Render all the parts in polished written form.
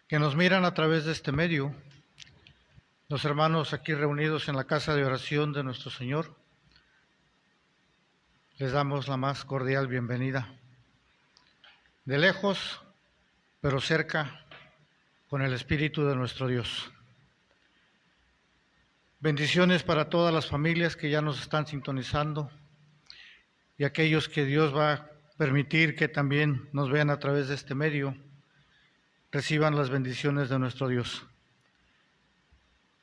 que nos miran a través de este medio, los hermanos aquí reunidos en la casa de oración de nuestro Señor, les damos la más cordial bienvenida. De lejos, pero cerca, con el Espíritu de nuestro Dios. Bendiciones para todas las familias que ya nos están sintonizando y aquellos que Dios va a permitir que también nos vean a través de este medio, reciban las bendiciones de nuestro Dios.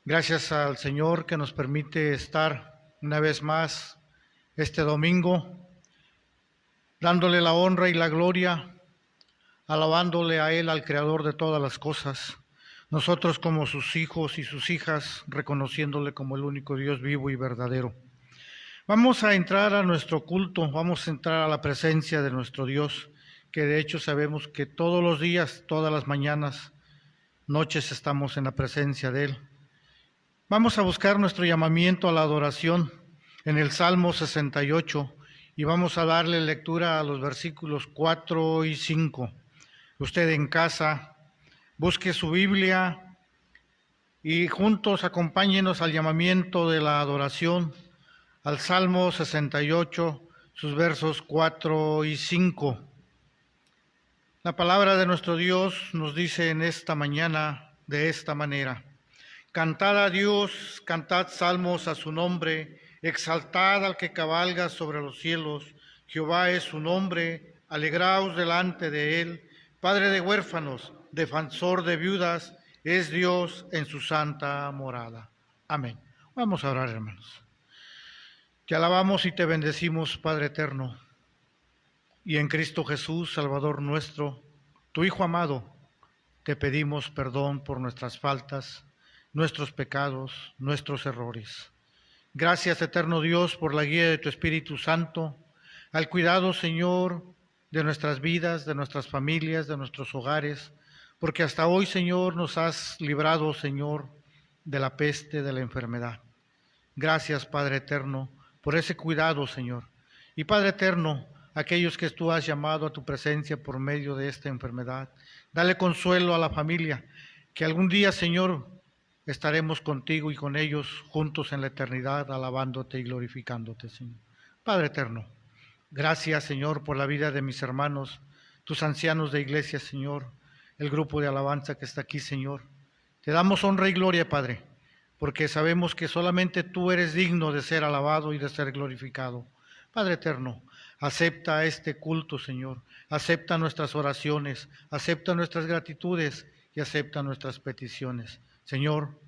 Gracias al Señor que nos permite estar una vez más este domingo, dándole la honra y la gloria, alabándole a Él, al Creador de todas las cosas. Nosotros como sus hijos y sus hijas, reconociéndole como el único Dios vivo y verdadero. Vamos a entrar a nuestro culto, vamos a entrar a la presencia de nuestro Dios, que de hecho sabemos que todos los días, todas las mañanas, noches estamos en la presencia de Él. Vamos a buscar nuestro llamamiento a la adoración en el Salmo 68 y vamos a darle lectura a los versículos 4 y 5. Usted en casa, busque su Biblia y juntos acompáñenos al llamamiento de la adoración, al Salmo 68, sus versos 4 y 5. La palabra de nuestro Dios nos dice en esta mañana de esta manera: Cantad a Dios, cantad salmos a su nombre, exaltad al que cabalga sobre los cielos. Jehová es su nombre, alegraos delante de él. Padre de huérfanos, defensor de viudas, es Dios en su santa morada. Amén. Vamos a orar, hermanos. Te alabamos y te bendecimos, Padre eterno, y en Cristo Jesús, Salvador nuestro, tu Hijo amado, te pedimos perdón por nuestras faltas, nuestros pecados, nuestros errores. Gracias, eterno Dios, por la guía de tu Espíritu Santo, al cuidado, Señor, de nuestras vidas, de nuestras familias, de nuestros hogares, porque hasta hoy, Señor, nos has librado, Señor, de la peste, de la enfermedad. Gracias, Padre eterno, por ese cuidado, Señor. Y Padre eterno, aquellos que tú has llamado a tu presencia por medio de esta enfermedad, dale consuelo a la familia, que algún día, Señor, estaremos contigo y con ellos juntos en la eternidad, alabándote y glorificándote, Señor. Padre eterno, gracias, Señor, por la vida de mis hermanos, tus ancianos de iglesia, Señor, el grupo de alabanza que está aquí, Señor. Te damos honra y gloria, Padre, porque sabemos que solamente tú eres digno de ser alabado y de ser glorificado. Padre eterno, acepta este culto, Señor, acepta nuestras oraciones, acepta nuestras gratitudes y acepta nuestras peticiones. Señor,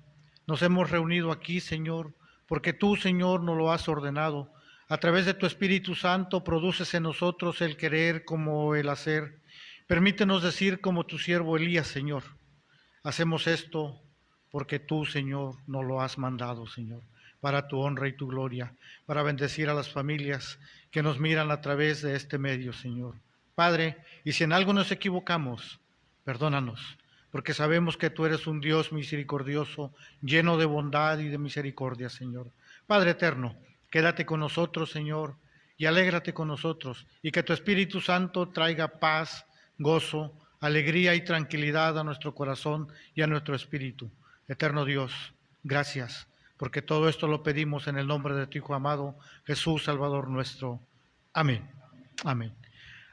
nos hemos reunido aquí, Señor, porque tú, Señor, nos lo has ordenado. A través de tu Espíritu Santo produces en nosotros el querer como el hacer. Permítenos decir como tu siervo Elías, Señor, hacemos esto porque tú, Señor, nos lo has mandado, Señor, para tu honra y tu gloria, para bendecir a las familias que nos miran a través de este medio, Señor. Padre, y si en algo nos equivocamos, perdónanos, porque sabemos que tú eres un Dios misericordioso, lleno de bondad y de misericordia, Señor. Padre eterno, quédate con nosotros, Señor, y alégrate con nosotros, y que tu Espíritu Santo traiga paz, gozo, alegría y tranquilidad a nuestro corazón y a nuestro espíritu. Eterno Dios, gracias, porque todo esto lo pedimos en el nombre de tu Hijo amado, Jesús, Salvador nuestro. Amén. Amén.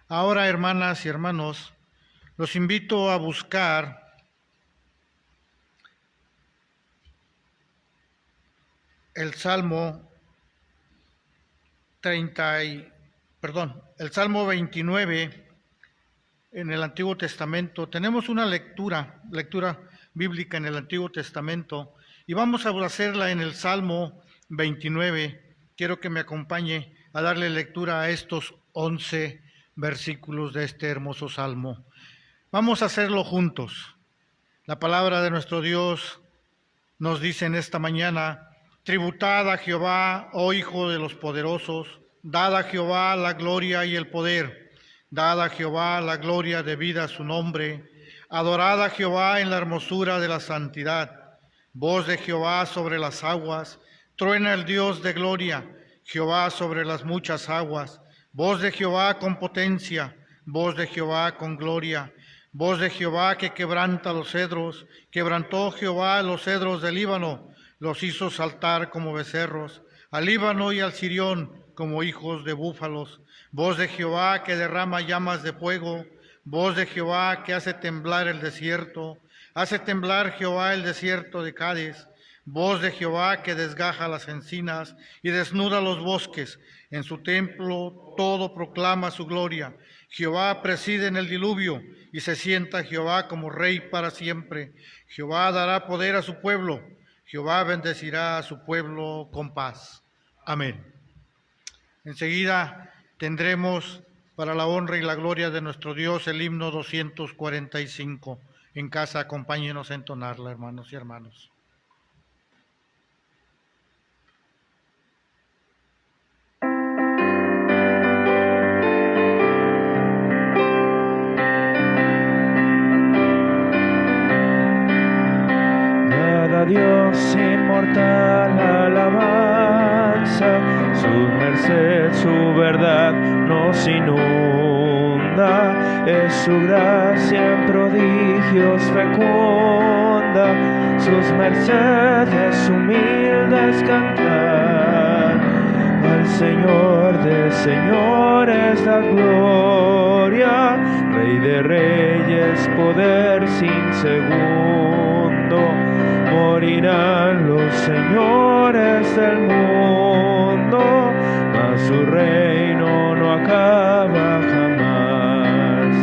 Ahora, hermanas y hermanos, los invito a buscar el Salmo el Salmo 29 en el Antiguo Testamento. Tenemos una lectura bíblica en el Antiguo Testamento y vamos a hacerla en el Salmo 29. Quiero que me acompañe a darle lectura a estos 11 versículos de este hermoso Salmo. Vamos a hacerlo juntos. La palabra de nuestro Dios nos dice en esta mañana: tributad a Jehová, oh hijo de los poderosos, dad a Jehová la gloria y el poder, dad a Jehová la gloria debida a su nombre, adorad a Jehová en la hermosura de la santidad. Voz de Jehová sobre las aguas, truena el Dios de gloria, Jehová sobre las muchas aguas. Voz de Jehová con potencia, voz de Jehová con gloria. Voz de Jehová que quebranta los cedros, quebrantó Jehová los cedros del Líbano, los hizo saltar como becerros, al Líbano y al Sirión como hijos de búfalos. Voz de Jehová que derrama llamas de fuego, voz de Jehová que hace temblar el desierto, hace temblar Jehová el desierto de Cádiz. Voz de Jehová que desgaja las encinas y desnuda los bosques. En su templo todo proclama su gloria. Jehová preside en el diluvio y se sienta Jehová como rey para siempre. Jehová dará poder a su pueblo. Jehová bendecirá a su pueblo con paz. Amén. Enseguida tendremos para la honra y la gloria de nuestro Dios el himno 245. En casa acompáñenos a entonarla, hermanos y hermanos. Dios inmortal alabanza, su merced, su verdad nos inunda, es su gracia en prodigios fecunda, sus mercedes humildes cantar, al Señor de señores da gloria, Rey de reyes, poder sin segundo. Morirán los señores del mundo, mas su reino no acaba jamás.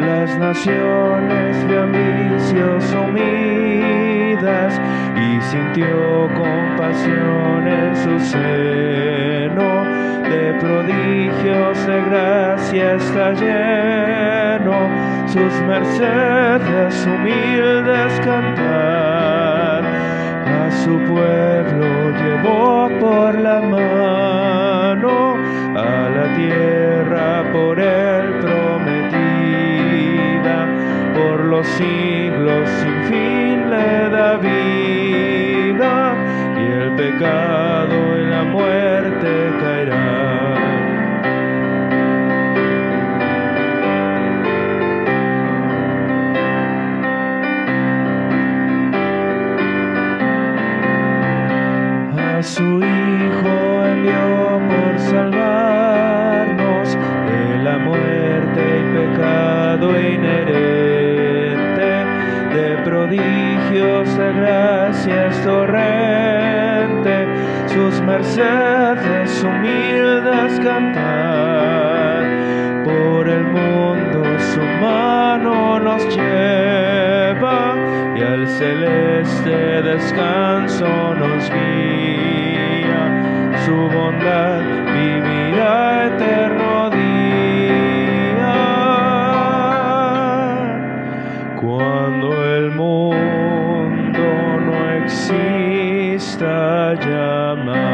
Las naciones de ambicios unidas y sintió compasión en su seno, de prodigios de gracia está lleno, sus mercedes humildes cantar, a su pueblo llevó por la mano, a la tierra por él prometida, por los siglos sin fin le da vida, y el pecado y la muerte caerán. Su Hijo envió por salvarnos de la muerte y pecado inherente, de prodigios de gracia es torrente, sus mercedes humildes cantar, por el mundo su mano nos lleva y al celeste descanso nos guía, su bondad vivirá eterno día, cuando el mundo no exista ya más.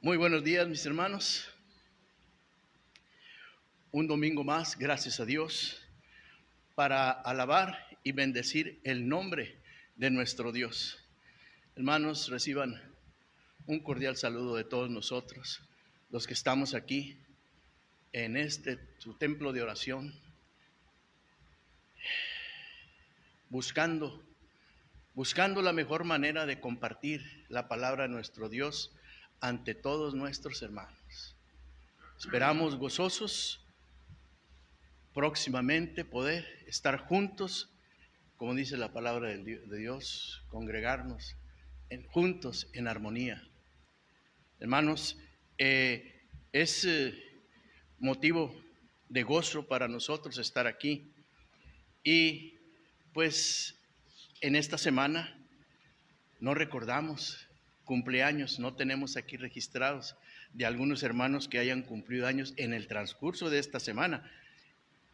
Muy buenos días, mis hermanos. Un domingo más, gracias a Dios, para alabar y bendecir el nombre de nuestro Dios. Hermanos, reciban un cordial saludo de todos nosotros, los que estamos aquí en su templo de oración, buscando la mejor manera de compartir la palabra de nuestro Dios ante todos nuestros hermanos. Esperamos gozosos próximamente poder estar juntos, como dice la palabra de Dios, congregarnos juntos en armonía. Hermanos, es motivo de gozo para nosotros estar aquí, y pues en esta semana no recordamos cumpleaños, no tenemos aquí registrados de algunos hermanos que hayan cumplido años en el transcurso de esta semana.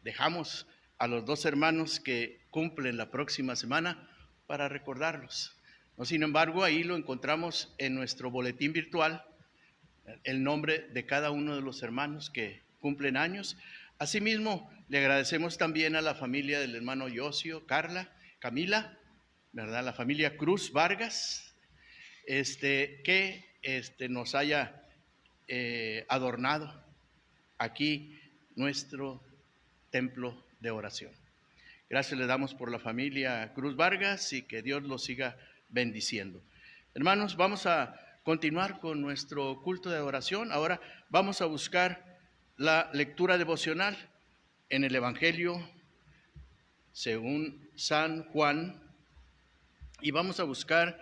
Dejamos a los dos hermanos que cumplen la próxima semana para recordarlos. No, sin embargo, ahí lo encontramos en nuestro boletín virtual, el nombre de cada uno de los hermanos que cumplen años. Asimismo, le agradecemos también a la familia del hermano Yosio, Carla, Camila, ¿verdad? La familia Cruz Vargas, que nos haya adornado aquí nuestro templo de oración. Gracias le damos por la familia Cruz Vargas y que Dios los siga bendiciendo. Hermanos, vamos a continuar con nuestro culto de adoración. Ahora vamos a buscar la lectura devocional en el Evangelio según San Juan y vamos a buscar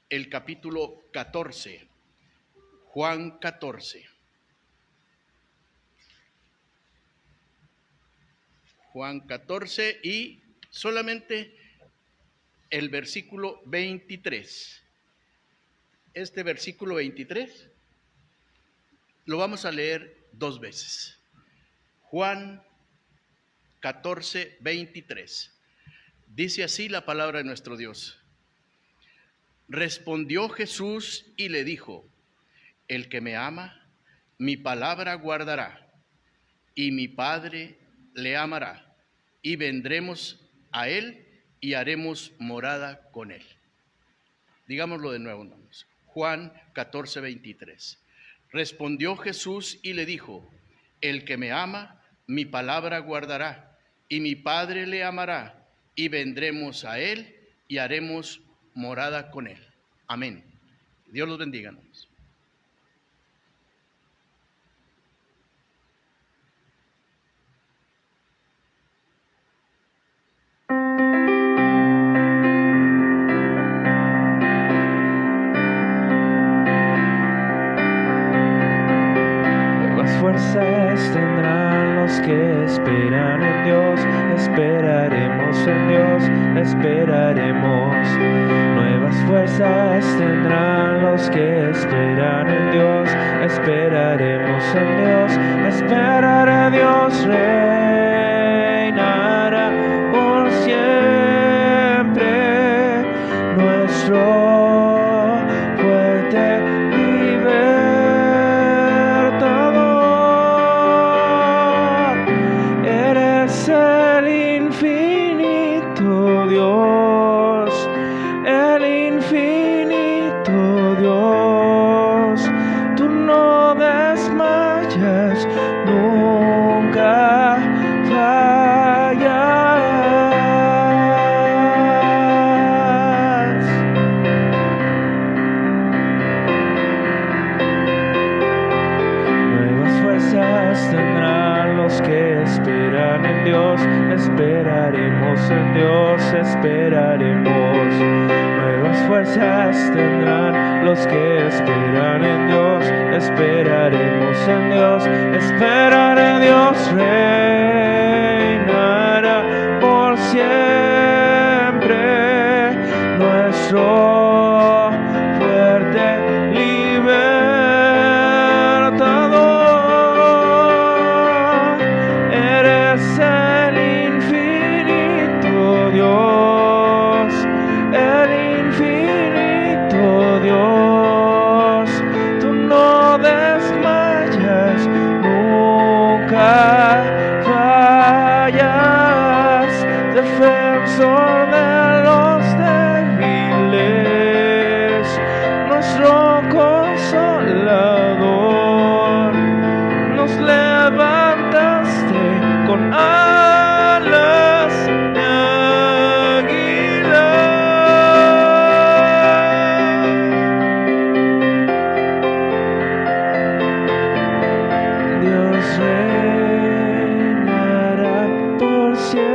el capítulo 14, Juan 14. Juan 14 y solamente el versículo 23. Este versículo 23 lo vamos a leer 2 veces. Juan 14, 23. Dice así la palabra de nuestro Dios. Respondió Jesús y le dijo: el que me ama, mi palabra guardará, y mi Padre le amará, y vendremos a él y haremos morada con él. Digámoslo de nuevo, hermanos. Juan 14, 23. Respondió Jesús y le dijo: el que me ama, mi palabra guardará, y mi Padre le amará, y vendremos a él y haremos morada con él. Amén. Dios los bendiga, hermanos. Fuerzas tendrán los que esperan en Dios, esperaremos en Dios, esperaremos. Nuevas fuerzas tendrán los que esperan en Dios, esperaremos en Dios, esperaré Dios reinará por siempre, nuestro fuerte esperaremos. Nuevas fuerzas tendrán los que esperan en Dios, esperaremos en Dios, esperaré Dios reinará por siempre, nuestro fuerte libertador. Eres el infinito Dios, el infinito Dios, tú no desmayas, nunca fallas, defensor de los débiles, nuestro consolador, nos levantaste con alas de águila. Dios reinará por siempre,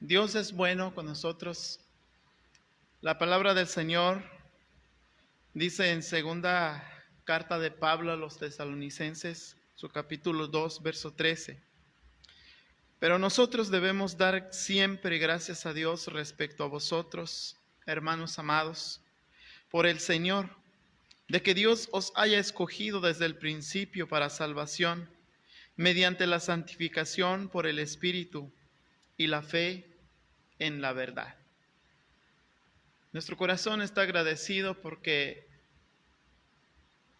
Dios es bueno con nosotros. La palabra del Señor dice en segunda carta de Pablo a los tesalonicenses, su capítulo 2, verso 13. Pero nosotros debemos dar siempre gracias a Dios respecto a vosotros, hermanos amados, por el Señor, de que Dios os haya escogido desde el principio para salvación, mediante la santificación por el Espíritu y la fe en la verdad. Nuestro corazón está agradecido porque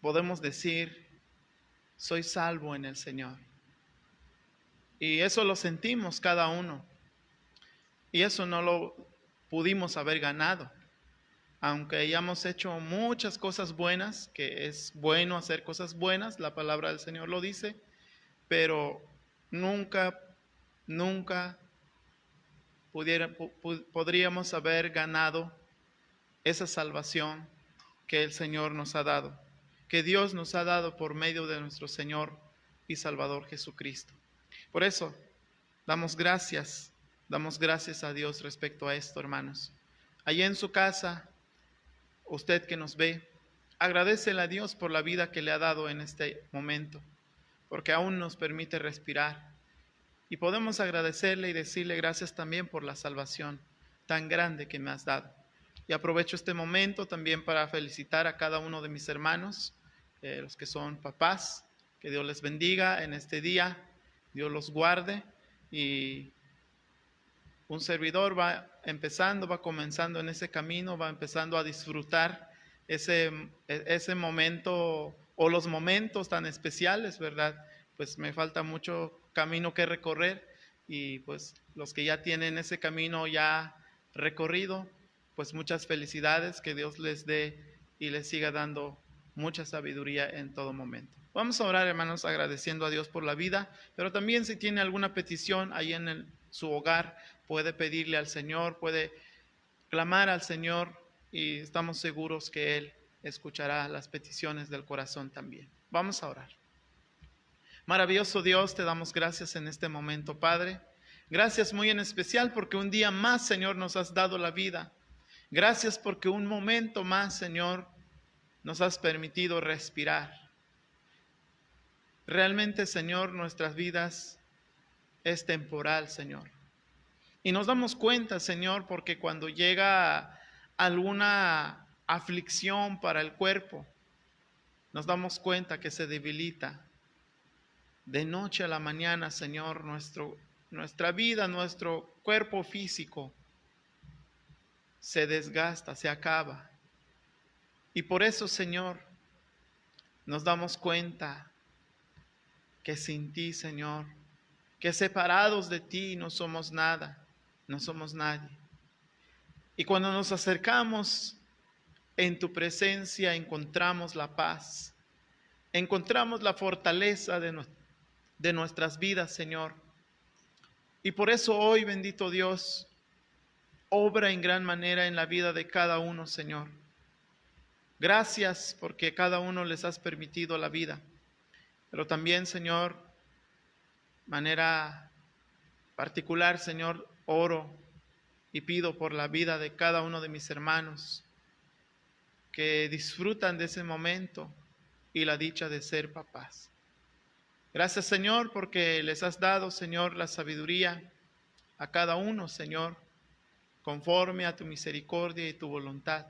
podemos decir, soy salvo en el Señor. Y eso lo sentimos cada uno. Y eso no lo pudimos haber ganado. Aunque hayamos hecho muchas cosas buenas, que es bueno hacer cosas buenas, la palabra del Señor lo dice, pero nunca podríamos haber ganado esa salvación que el Señor nos ha dado, que Dios nos ha dado por medio de nuestro Señor y Salvador Jesucristo. Por eso, damos gracias a Dios respecto a esto, hermanos. Allí en su casa, usted que nos ve, agradécele a Dios por la vida que le ha dado en este momento, porque aún nos permite respirar. Y podemos agradecerle y decirle gracias también por la salvación tan grande que me has dado. Y aprovecho este momento también para felicitar a cada uno de mis hermanos, los que son papás, que Dios les bendiga en este día, Dios los guarde. Y un servidor va comenzando en ese camino, va empezando a disfrutar ese momento o los momentos tan especiales, ¿verdad? Pues me falta mucho camino que recorrer y pues los que ya tienen ese camino ya recorrido, pues muchas felicidades, que Dios les dé y les siga dando mucha sabiduría en todo momento. Vamos a orar, hermanos, agradeciendo a Dios por la vida, pero también si tiene alguna petición ahí en su hogar, puede pedirle al Señor, puede clamar al Señor y estamos seguros que Él escuchará las peticiones del corazón también. Vamos a orar. Maravilloso Dios, te damos gracias en este momento, Padre. Gracias muy en especial porque un día más, Señor, nos has dado la vida. Gracias porque un momento más, Señor, nos has permitido respirar. Realmente, Señor, nuestras vidas es temporal, Señor. Y nos damos cuenta, Señor, porque cuando llega alguna aflicción para el cuerpo, nos damos cuenta que se debilita. De noche a la mañana, Señor, nuestra vida, nuestro cuerpo físico se desgasta, se acaba. Y por eso, Señor, nos damos cuenta que sin ti, Señor, que separados de ti no somos nada, no somos nadie. Y cuando nos acercamos en tu presencia encontramos la paz, encontramos la fortaleza de nuestras vidas, Señor. Y por eso hoy, bendito Dios, obra en gran manera en la vida de cada uno, Señor. Gracias porque cada uno les has permitido la vida. Pero también, Señor, manera particular, Señor, oro y pido por la vida de cada uno de mis hermanos que disfrutan de ese momento y la dicha de ser papás. Gracias, Señor, porque les has dado, Señor, la sabiduría a cada uno, Señor, conforme a tu misericordia y tu voluntad.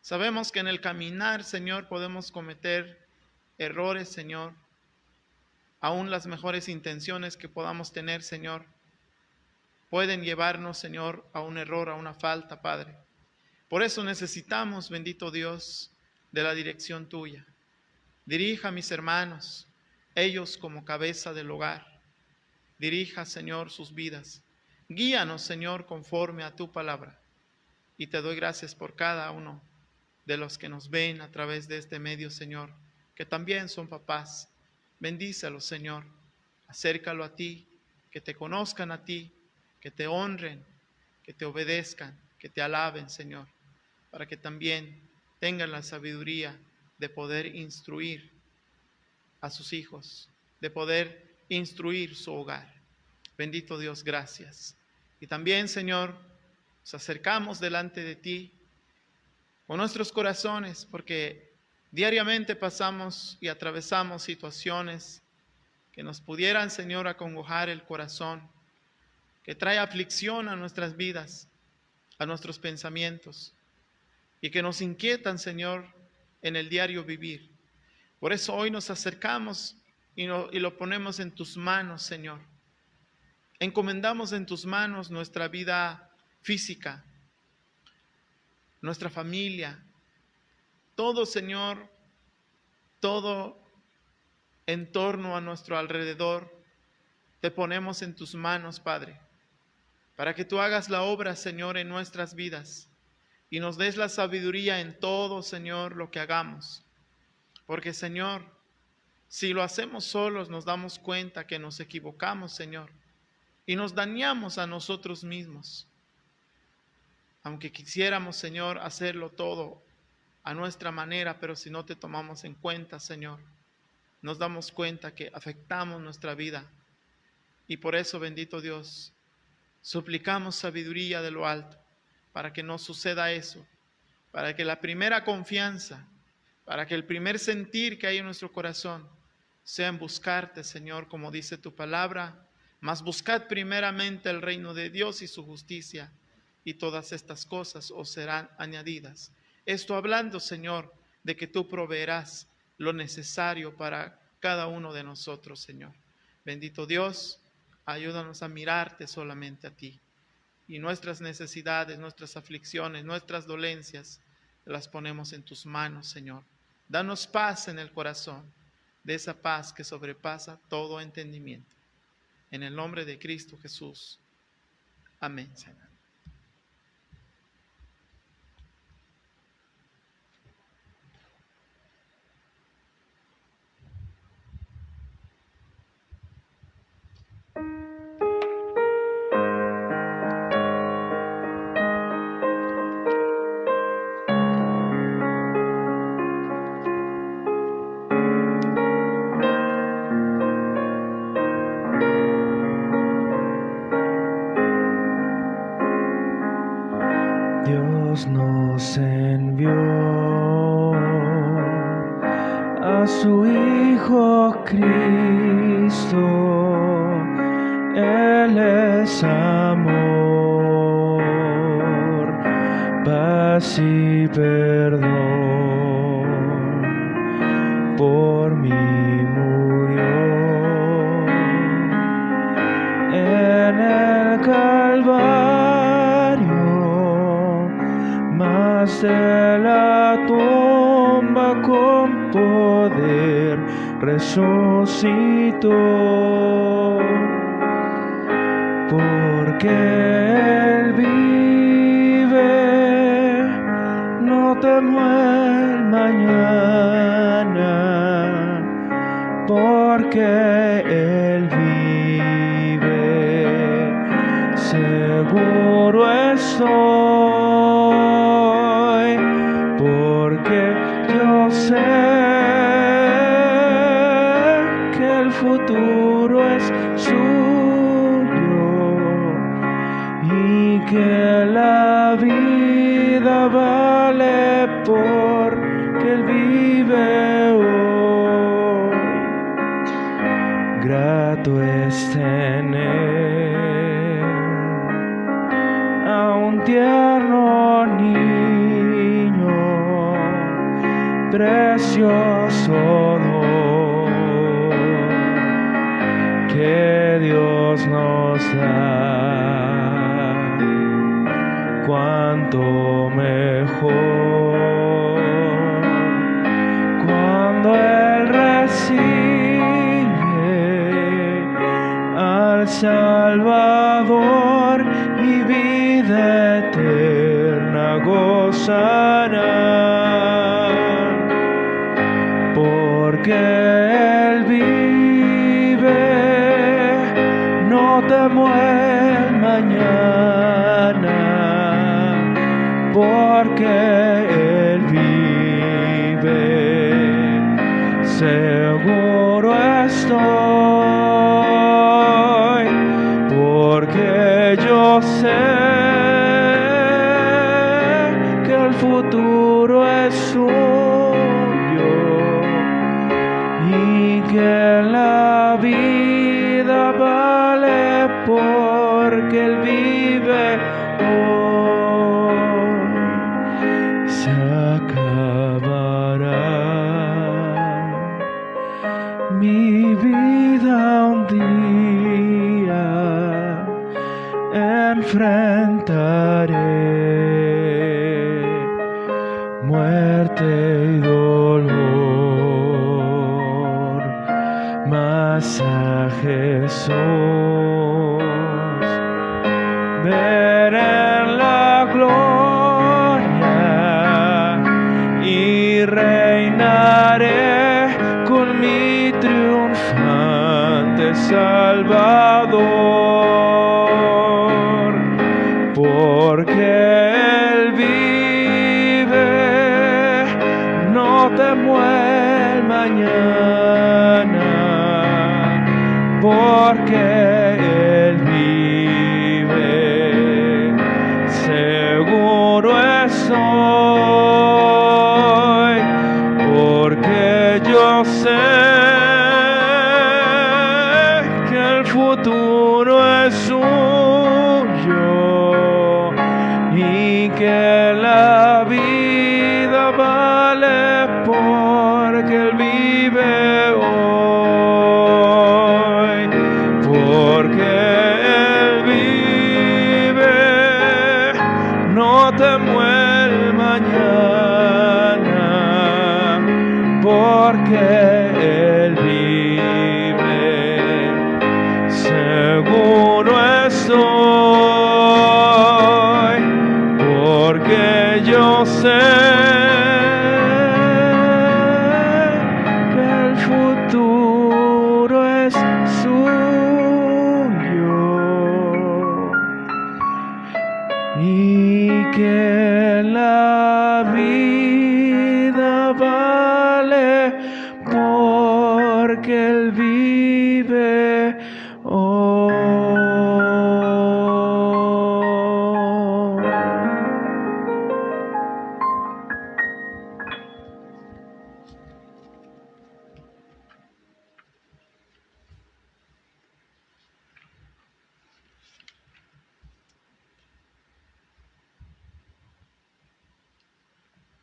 Sabemos que en el caminar, Señor, podemos cometer errores, Señor. Aún las mejores intenciones que podamos tener, Señor, pueden llevarnos, Señor, a un error, a una falta, Padre. Por eso necesitamos, bendito Dios, de la dirección tuya. Dirija a mis hermanos, ellos como cabeza del hogar. Dirija, Señor, sus vidas. Guíanos, Señor, conforme a tu palabra. Y te doy gracias por cada uno de los que nos ven a través de este medio, Señor, que también son papás. Bendícelos, Señor. Acércalo a ti, que te conozcan a ti, que te honren, que te obedezcan, que te alaben, Señor, para que también tengan la sabiduría de poder instruir a sus hijos, de poder instruir su hogar. Bendito Dios, gracias. Y también, Señor, nos acercamos delante de ti con nuestros corazones, porque diariamente pasamos y atravesamos situaciones que nos pudieran, Señor, acongojar el corazón, que trae aflicción a nuestras vidas, a nuestros pensamientos, y que nos inquietan, Señor, en el diario vivir. Por eso hoy nos acercamos y lo ponemos en tus manos, Señor. Encomendamos en tus manos nuestra vida física, nuestra familia, todo, Señor, todo en torno a nuestro alrededor, te ponemos en tus manos, Padre, para que tú hagas la obra, Señor, en nuestras vidas y nos des la sabiduría en todo, Señor, lo que hagamos. Porque, Señor, si lo hacemos solos, nos damos cuenta que nos equivocamos, Señor, y nos dañamos a nosotros mismos. Aunque quisiéramos, Señor, hacerlo todo a nuestra manera, pero si no te tomamos en cuenta, Señor, nos damos cuenta que afectamos nuestra vida. Y por eso, bendito Dios, suplicamos sabiduría de lo alto, para que no suceda eso, para que la primera confianza, para que el primer sentir que hay en nuestro corazón sea en buscarte, Señor, como dice tu palabra, mas buscad primeramente el reino de Dios y su justicia, y todas estas cosas os serán añadidas. Esto hablando, Señor, de que tú proveerás lo necesario para cada uno de nosotros, Señor. Bendito Dios, ayúdanos a mirarte solamente a ti. Y nuestras necesidades, nuestras aflicciones, nuestras dolencias, las ponemos en tus manos, Señor. Danos paz en el corazón, de esa paz que sobrepasa todo entendimiento. En el nombre de Cristo Jesús. Amén, Señor. Dios nos envió a su Hijo Cristo, Él es amor, paz y perdón, por mí murió en el Calvario, mas de la tumba con poder resucitó, porque Él vive, no temo el mañana, porque Él vive, seguro estoy, porque yo sé que el futuro es suyo y que la vida vale porque Él vive hoy. Grato es tener a un tierno niño, precioso don que Dios nos da, cuánto mejor cuando Él recibe al Salvador y vida eterna gozará, porque Él vive, no temo el mañana, porque Él vive, seguro estoy, porque yo yo sé que el futuro es suyo y que la vida vale porque Él vive hoy. Se acabará mi vida un día, enfrentaré muerte y dolor, mas a Jesús veré en la gloria y reinaré con mi triunfante Salvador, porque Él vive, no temo el mañana, porque Él vive, seguro estoy, porque yo sé que el futuro es suyo y que la vida vale porque Él vive hoy, porque Él vive, no temo el mañana, porque Él vive, seguro estoy, porque yo sé que el futuro es suyo y que la vida vale porque Él vive hoy.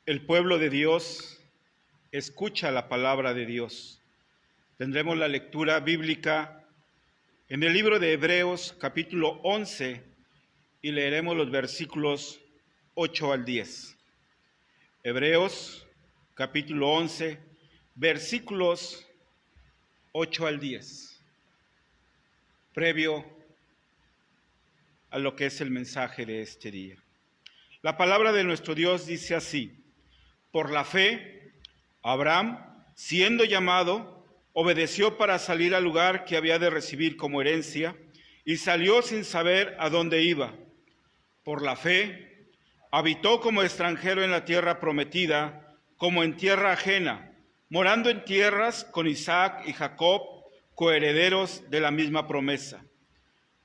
El pueblo de Dios escucha la palabra de Dios. Tendremos la lectura bíblica en el libro de Hebreos, capítulo 11, y leeremos los versículos 8 al 10. Hebreos, capítulo 11, versículos 8 al 10. Previo a lo que es el mensaje de este día. La palabra de nuestro Dios dice así: por la fe, Abraham, siendo llamado, obedeció para salir al lugar que había de recibir como herencia, y salió sin saber a dónde iba. Por la fe, habitó como extranjero en la tierra prometida, como en tierra ajena, morando en tierras con Isaac y Jacob, coherederos de la misma promesa,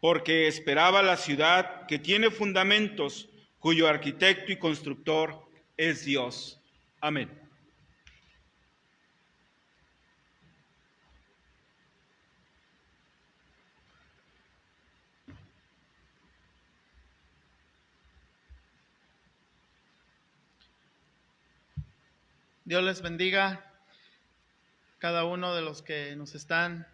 porque esperaba la ciudad que tiene fundamentos, cuyo arquitecto y constructor es Dios. Amén. Dios les bendiga cada uno de los que nos están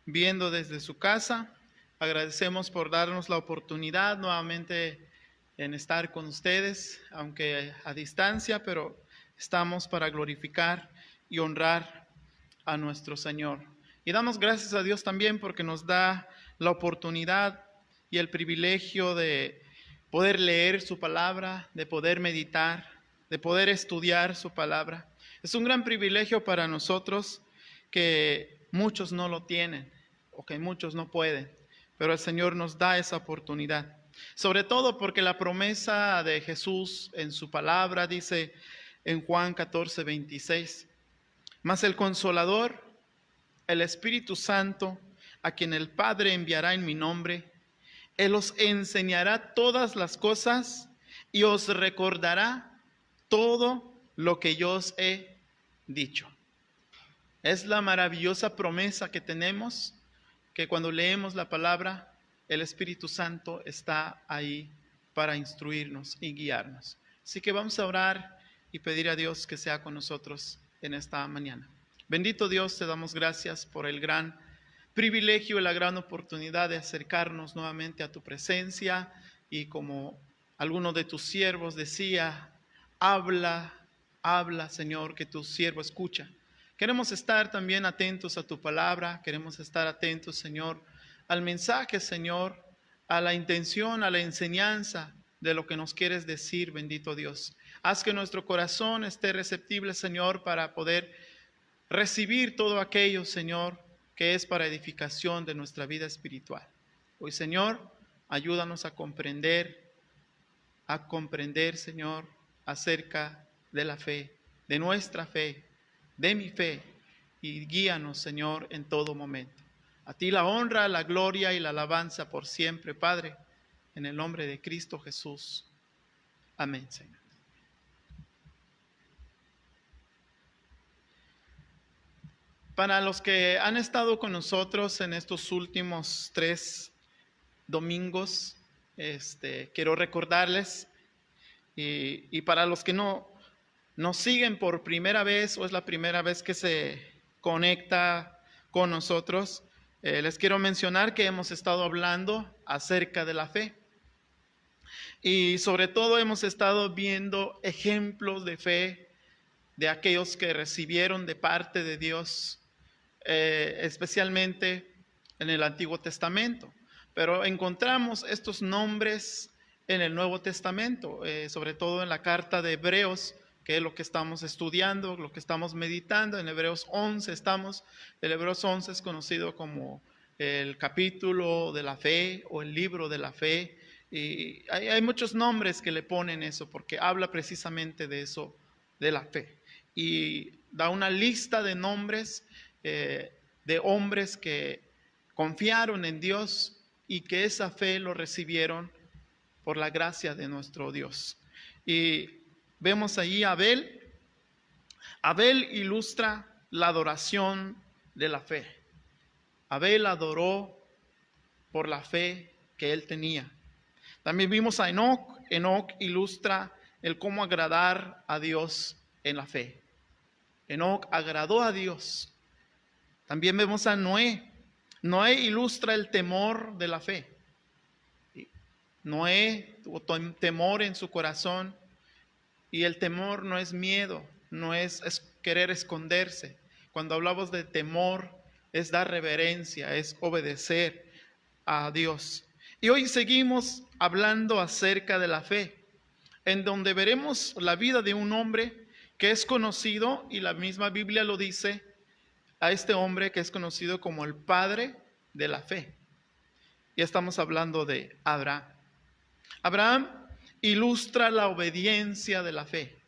viendo desde su casa. Agradecemos por darnos la oportunidad nuevamente en estar con ustedes, aunque a distancia, pero estamos para glorificar y honrar a nuestro Señor. Y damos gracias a Dios también porque nos da la oportunidad y el privilegio de poder leer su palabra, de poder meditar, de poder estudiar su palabra. Es un gran privilegio para nosotros que muchos no lo tienen o que muchos no pueden, pero el Señor nos da esa oportunidad. Sobre todo porque la promesa de Jesús en su palabra dice en Juan 14:26, mas el Consolador, el Espíritu Santo, a quien el Padre enviará en mi nombre, Él os enseñará todas las cosas y os recordará todo lo que yo os he dicho. Es la maravillosa promesa que tenemos, que cuando leemos la palabra, el Espíritu Santo está ahí para instruirnos y guiarnos. Así que vamos a orar y pedir a Dios que sea con nosotros en esta mañana. Bendito Dios, te damos gracias por el gran privilegio y la gran oportunidad de acercarnos nuevamente a tu presencia, y como alguno de tus siervos decía, habla, Señor, que tu siervo escucha. Queremos estar también atentos a tu palabra, queremos estar atentos, Señor, al mensaje, Señor, a la intención, a la enseñanza de lo que nos quieres decir, bendito Dios. Haz que nuestro corazón esté receptible, Señor, para poder recibir todo aquello, Señor, que es para edificación de nuestra vida espiritual. Hoy, Señor, ayúdanos a comprender, Señor, acerca de la fe, de nuestra fe, de mi fe, y guíanos, Señor, en todo momento. A ti la honra, la gloria y la alabanza por siempre, Padre, en el nombre de Cristo Jesús. Amén, Señor. Para los que han estado con nosotros en estos últimos 3 domingos, quiero recordarles, y para los que no nos siguen por primera vez o es la primera vez que se conecta con nosotros, les quiero mencionar que hemos estado hablando acerca de la fe. Y sobre todo hemos estado viendo ejemplos de fe de aquellos que recibieron de parte de Dios, especialmente en el Antiguo Testamento. Pero encontramos estos nombres en el Nuevo Testamento, sobre todo en la carta de Hebreos, que es lo que estamos estudiando, lo que estamos meditando. En Hebreos 11 estamos. El Hebreos 11 es conocido como el capítulo de la fe o el libro de la fe. Y hay muchos nombres que le ponen eso porque habla precisamente de eso, de la fe. Y da una lista de nombres de hombres que confiaron en Dios y que esa fe lo recibieron por la gracia de nuestro Dios. Y vemos ahí a Abel. Abel ilustra la adoración de la fe. Abel adoró por la fe que él tenía. También vimos a Enoc. Enoc ilustra el cómo agradar a Dios en la fe. Enoc agradó a Dios. También vemos a Noé. Noé ilustra el temor de la fe. Noé tuvo temor en su corazón, y el temor no es miedo, no es querer esconderse. Cuando hablamos de temor, es dar reverencia, es obedecer a Dios. Y hoy seguimos hablando acerca de la fe, en donde veremos la vida de un hombre que es conocido, y la misma Biblia lo dice, a este hombre que es conocido como el padre de la fe. Y estamos hablando de Abraham. Abraham ilustra la obediencia de la fe.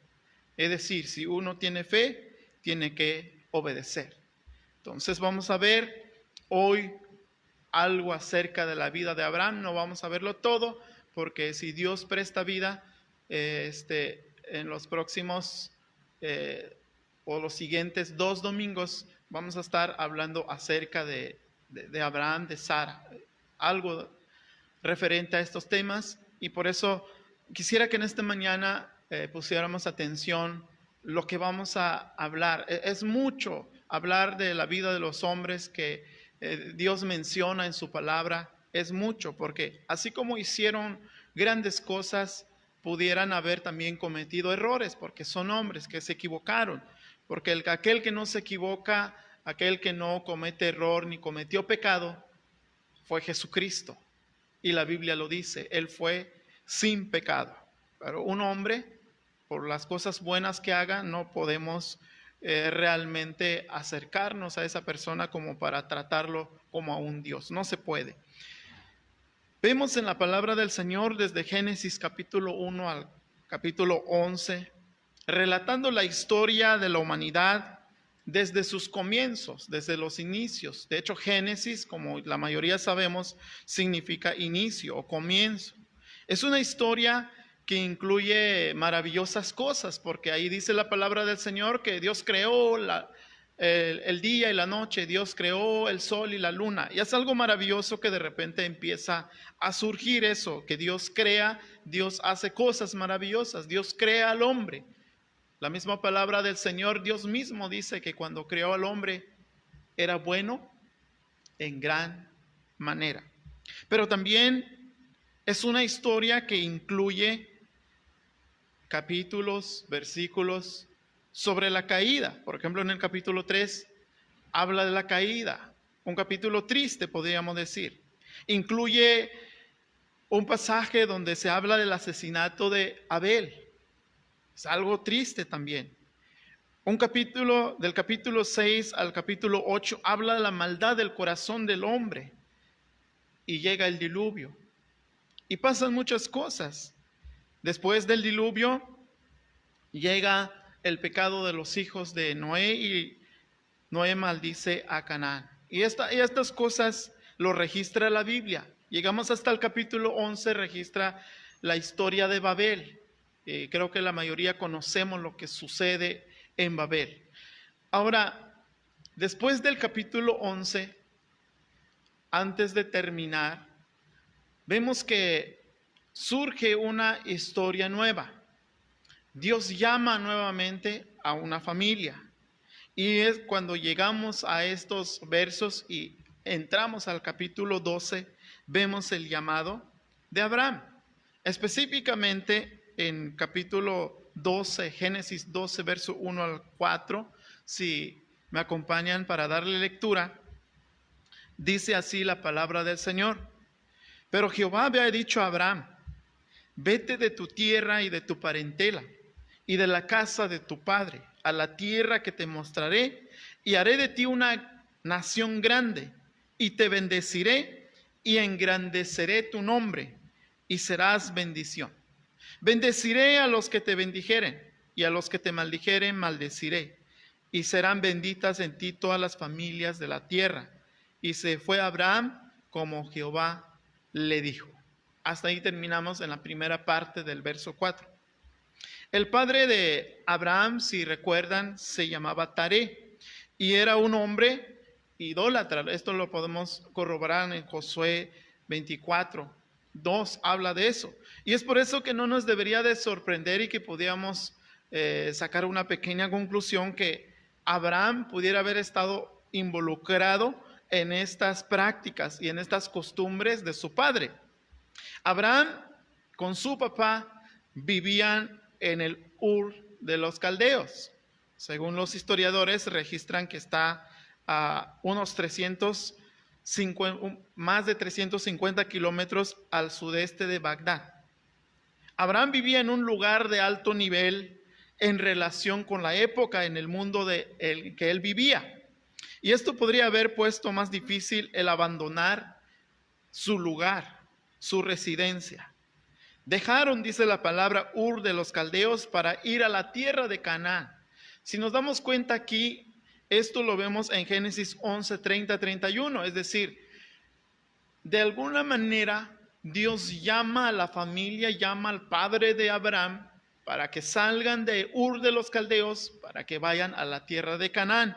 Es decir, si uno tiene fe, tiene que obedecer. Entonces vamos a ver hoy algo acerca de la vida de Abraham. No vamos a verlo todo, porque si Dios presta vida, en los próximos o los siguientes 2 domingos vamos a estar hablando acerca de Abraham, de Sara, algo referente a estos temas. Y por eso quisiera que en esta mañana pusiéramos atención lo que vamos a hablar. Es mucho hablar de la vida de los hombres que Dios menciona en su palabra. Es mucho, porque así como hicieron grandes cosas, pudieran haber también cometido errores, porque son hombres que se equivocaron. Porque aquel que no se equivoca, aquel que no comete error ni cometió pecado, fue Jesucristo. Y la Biblia lo dice, Él fue sin pecado. Pero un hombre, por las cosas buenas que haga, no podemos realmente acercarnos a esa persona como para tratarlo como a un Dios. No se puede. Vemos en la palabra del Señor desde Génesis capítulo 1 al capítulo 11, relatando la historia de la humanidad, desde sus comienzos, desde los inicios. De hecho, Génesis, como la mayoría sabemos, significa inicio o comienzo. Es una historia que incluye maravillosas cosas, porque ahí dice la palabra del Señor que Dios creó el día y la noche, Dios creó el sol y la luna. Y es algo maravilloso que de repente empieza a surgir eso, que Dios crea, Dios hace cosas maravillosas, Dios crea al hombre. La misma palabra del Señor, Dios mismo dice que cuando creó al hombre era bueno en gran manera. Pero también es una historia que incluye capítulos, versículos sobre la caída. Por ejemplo, en el capítulo 3 habla de la caída, un capítulo triste, podríamos decir. Incluye un pasaje donde se habla del asesinato de Abel. Es algo triste también. Un capítulo, del capítulo 6 al capítulo 8, habla de la maldad del corazón del hombre. Y llega el diluvio. Y pasan muchas cosas. Después del diluvio, llega el pecado de los hijos de Noé y Noé maldice a Canaán. Y estas cosas lo registra la Biblia. Llegamos hasta el capítulo 11, registra la historia de Babel. Creo que la mayoría conocemos lo que sucede en Babel. Ahora, después del capítulo 11, antes de terminar, vemos que surge una historia nueva. Dios llama nuevamente a una familia. Y es cuando llegamos a estos versos y entramos al capítulo 12, vemos el llamado de Abraham. Específicamente en capítulo 12, Génesis 12, verso 1 al 4, si me acompañan para darle lectura, dice así la palabra del Señor. Pero Jehová había dicho a Abraham, vete de tu tierra y de tu parentela y de la casa de tu padre a la tierra que te mostraré, y haré de ti una nación grande, y te bendeciré y engrandeceré tu nombre, y serás bendición. Bendeciré a los que te bendijeren, y a los que te maldijeren maldeciré, y serán benditas en ti todas las familias de la tierra. Y se fue Abraham como Jehová le dijo. Hasta ahí terminamos en la primera parte del verso 4. El padre de Abraham, si recuerdan, se llamaba Taré y era un hombre idólatra. Esto lo podemos corroborar en Josué 24, 2, habla de eso. Y es por eso que no nos debería de sorprender y que podíamos sacar una pequeña conclusión que Abraham pudiera haber estado involucrado en estas prácticas y en estas costumbres de su padre. Abraham con su papá vivían en el Ur de los Caldeos. Según los historiadores, registran que está a unos más de 350 kilómetros al sudeste de Bagdad. Abraham vivía en un lugar de alto nivel en relación con la época en el mundo que él vivía. Y esto podría haber puesto más difícil el abandonar su lugar, su residencia. Dejaron, dice la palabra, Ur de los Caldeos para ir a la tierra de Canaán. Si nos damos cuenta aquí, esto lo vemos en Génesis 11, 30, 31. Es decir, de alguna manera Dios llama a la familia, llama al padre de Abraham para que salgan de Ur de los Caldeos, para que vayan a la tierra de Canaán.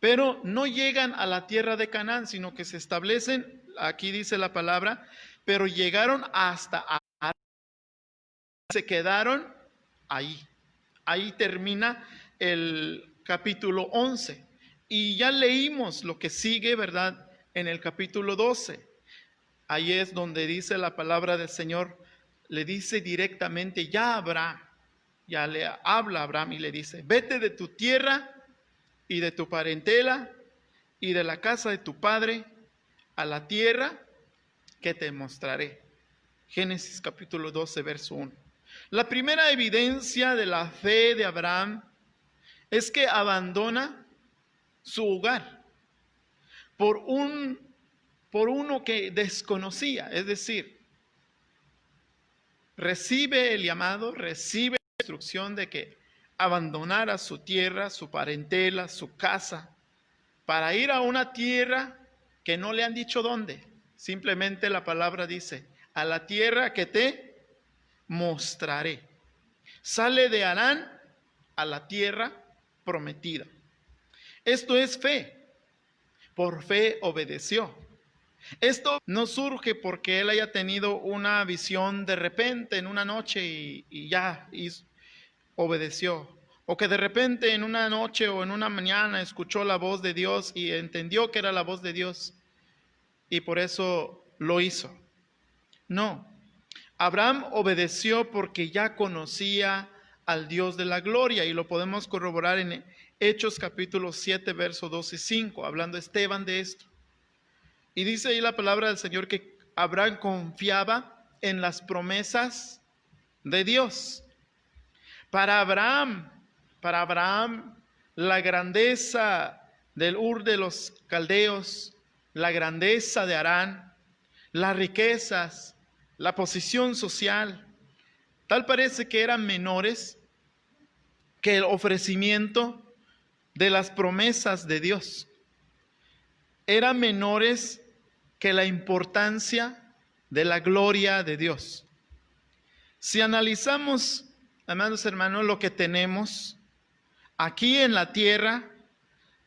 Pero no llegan a la tierra de Canaán, sino que se establecen, aquí dice la palabra, pero llegaron hasta se quedaron ahí. Ahí termina el capítulo 11. Y ya leímos lo que sigue, ¿verdad? En el capítulo 12. Ahí es donde dice la palabra del Señor, le dice directamente ya a Abraham, ya le habla a Abraham y le dice, vete de tu tierra y de tu parentela y de la casa de tu padre a la tierra que te mostraré. Génesis capítulo 12, verso 1. La primera evidencia de la fe de Abraham es que abandona su hogar por uno que desconocía, es decir, recibe el llamado, recibe la instrucción de que abandonara su tierra, su parentela, su casa, para ir a una tierra que no le han dicho dónde. Simplemente la palabra dice, a la tierra que te mostraré. Sale de Harán a la tierra prometida. Esto es fe. Por fe obedeció. Esto no surge porque él haya tenido una visión de repente en una noche y ya obedeció. O que de repente en una noche o en una mañana escuchó la voz de Dios y entendió que era la voz de Dios y por eso lo hizo. No. Abraham obedeció porque ya conocía al Dios de la gloria y lo podemos corroborar en Hechos capítulo 7, versos 2 y 5, hablando Esteban de esto. Y dice ahí la palabra del Señor que Abraham confiaba en las promesas de Dios. Para Abraham, la grandeza del Ur de los Caldeos, la grandeza de Harán, las riquezas, la posición social, tal parece que eran menores que el ofrecimiento de las promesas de Dios. Eran menores que la importancia de la gloria de Dios. Si analizamos, amados hermanos, lo que tenemos aquí en la tierra,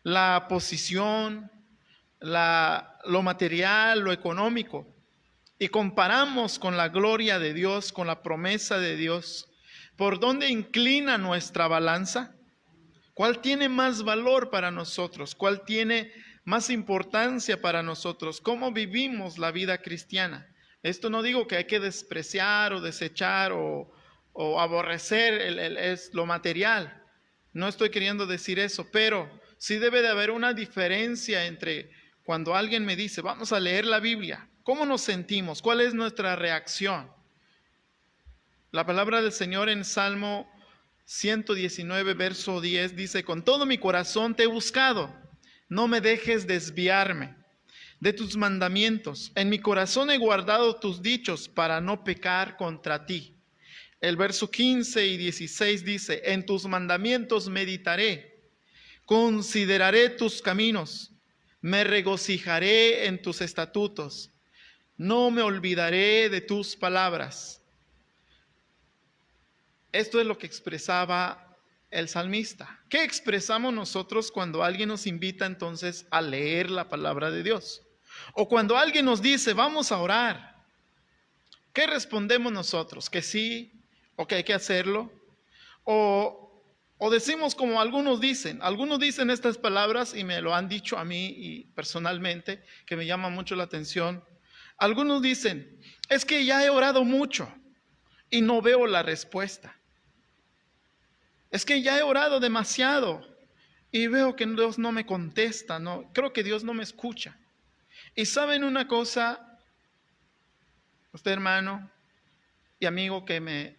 la posición, lo material, lo económico, y comparamos con la gloria de Dios, con la promesa de Dios, ¿por dónde inclina nuestra balanza? ¿Cuál tiene más valor para nosotros? ¿Cuál tiene más importancia para nosotros? ¿Cómo vivimos la vida cristiana? Esto no digo que hay que despreciar o desechar o aborrecer es lo material. No estoy queriendo decir eso, pero sí debe de haber una diferencia entre cuando alguien me dice, vamos a leer la Biblia. ¿Cómo nos sentimos? ¿Cuál es nuestra reacción? La palabra del Señor en Salmo 119, verso 10 dice, con todo mi corazón te he buscado, no me dejes desviarme de tus mandamientos. En mi corazón he guardado tus dichos para no pecar contra ti. El verso 15 y 16 dice, en tus mandamientos meditaré, consideraré tus caminos, me regocijaré en tus estatutos, no me olvidaré de tus palabras. Esto es lo que expresaba el salmista. ¿Qué expresamos nosotros cuando alguien nos invita entonces a leer la palabra de Dios? O cuando alguien nos dice, vamos a orar. ¿Qué respondemos nosotros? ¿Que sí? ¿O que hay que hacerlo? O decimos como algunos dicen estas palabras y me lo han dicho a mí y personalmente, que me llama mucho la atención. Algunos dicen, es que ya he orado mucho y no veo la respuesta. Es que ya he orado demasiado y veo que Dios no me contesta, no, creo que Dios no me escucha. Y saben una cosa, usted hermano y amigo que me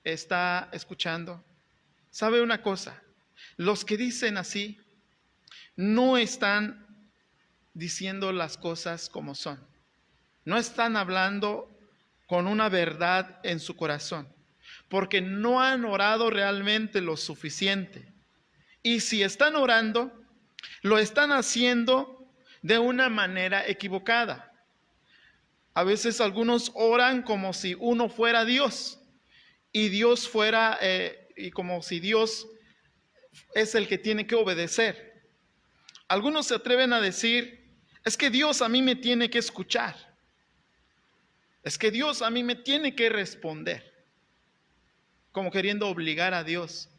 está escuchando, sabe una cosa, los que dicen así no están diciendo las cosas como son, no están hablando con una verdad en su corazón, porque no han orado realmente lo suficiente. Y si están orando, lo están haciendo de una manera equivocada. A veces algunos oran como si uno fuera Dios y Dios fuera, y como si Dios es el que tiene que obedecer. Algunos se atreven a decir, es que Dios a mí me tiene que escuchar. Es que Dios a mí me tiene que responder. Como queriendo obligar a Dios.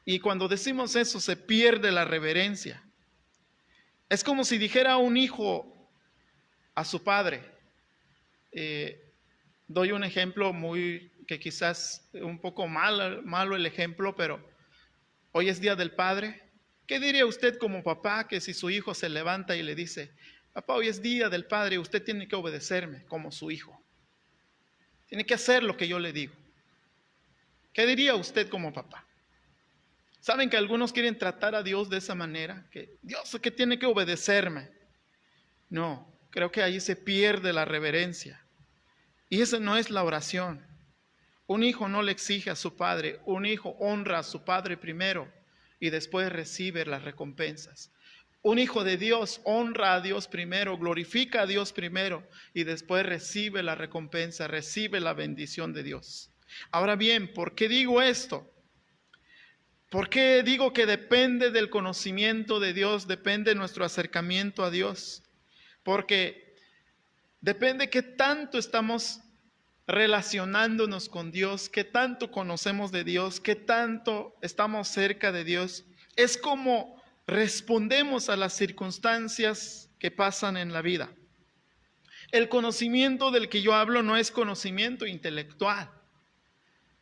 Y cuando decimos eso se pierde la reverencia. Es como si dijera un hijo a su padre. Doy un ejemplo que quizás un poco malo el ejemplo, pero hoy es Día del Padre. ¿Qué diría usted como papá que si su hijo se levanta y le dice, papá, hoy es Día del Padre, usted tiene que obedecerme como su hijo? Tiene que hacer lo que yo le digo. ¿Qué diría usted como papá? ¿Saben que algunos quieren tratar a Dios de esa manera? Que Dios es que tiene que obedecerme. No, creo que ahí se pierde la reverencia. Y esa no es la oración. Un hijo no le exige a su padre, un hijo honra a su padre primero y después recibe las recompensas. Un hijo de Dios honra a Dios primero, glorifica a Dios primero y después recibe la recompensa, recibe la bendición de Dios. Ahora bien, ¿por qué digo esto? ¿Por qué digo que depende del conocimiento de Dios, depende de nuestro acercamiento a Dios? Porque depende qué tanto estamos relacionándonos con Dios, qué tanto conocemos de Dios, qué tanto estamos cerca de Dios. Es como respondemos a las circunstancias que pasan en la vida. El conocimiento del que yo hablo no es conocimiento intelectual.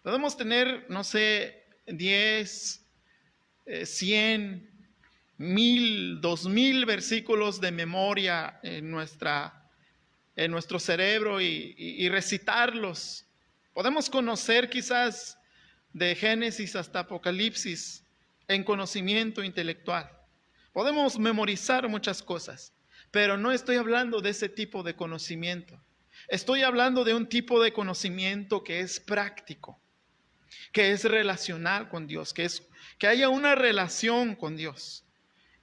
Podemos tener, no sé, 10, 100, 1000, 2000 versículos de memoria en nuestro cerebro y recitarlos. Podemos conocer quizás de Génesis hasta Apocalipsis en conocimiento intelectual. Podemos memorizar muchas cosas, pero no estoy hablando de ese tipo de conocimiento. Estoy hablando de un tipo de conocimiento que es práctico, que es relacional con Dios, que haya una relación con Dios.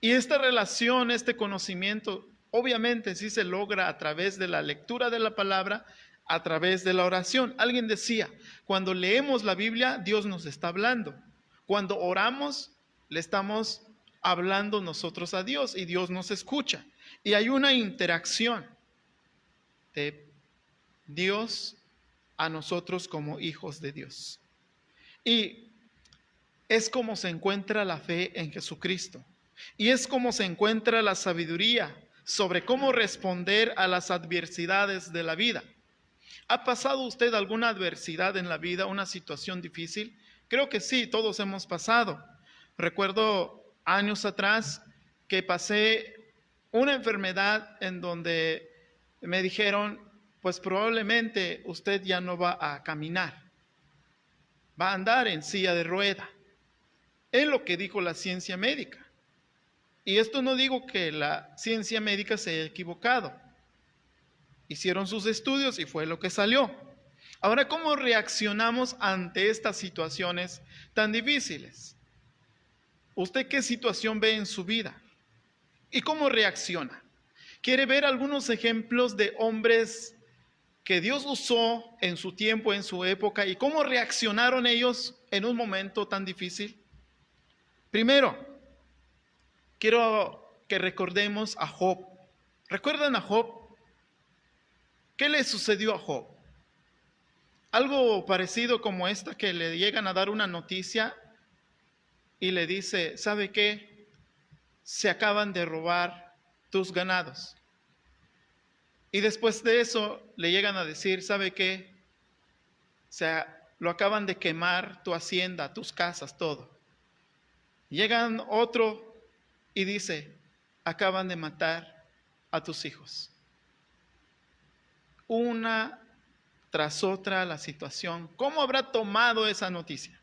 Y esta relación, este conocimiento, obviamente sí se logra a través de la lectura de la palabra, a través de la oración. Alguien decía, cuando leemos la Biblia, Dios nos está hablando. Cuando oramos, le estamos hablando nosotros a Dios y Dios nos escucha. Y hay una interacción de Dios a nosotros como hijos de Dios. Y es como se encuentra la fe en Jesucristo. Y es como se encuentra la sabiduría sobre cómo responder a las adversidades de la vida. ¿Ha pasado usted alguna adversidad en la vida, una situación difícil? Creo que sí, todos hemos pasado. Recuerdo años atrás que pasé una enfermedad en donde me dijeron, pues probablemente usted ya no va a caminar, va a andar en silla de rueda. Es lo que dijo la ciencia médica. Y esto no digo que la ciencia médica se haya equivocado. Hicieron sus estudios y fue lo que salió. Ahora, ¿cómo reaccionamos ante estas situaciones tan difíciles? ¿Usted qué situación ve en su vida? ¿Y cómo reacciona? ¿Quiere ver algunos ejemplos de hombres que Dios usó en su tiempo, en su época, y cómo reaccionaron ellos en un momento tan difícil? Primero, quiero que recordemos a Job. ¿Recuerdan a Job? ¿Qué le sucedió a Job? Algo parecido como esta, que le llegan a dar una noticia y le dice, ¿sabe qué? Se acaban de robar tus ganados. Y después de eso le llegan a decir, ¿sabe qué? Lo acaban de quemar tu hacienda, tus casas, todo. Llegan otro y dice, acaban de matar a tus hijos. Una tras otra la situación. ¿Cómo habrá tomado esa noticia?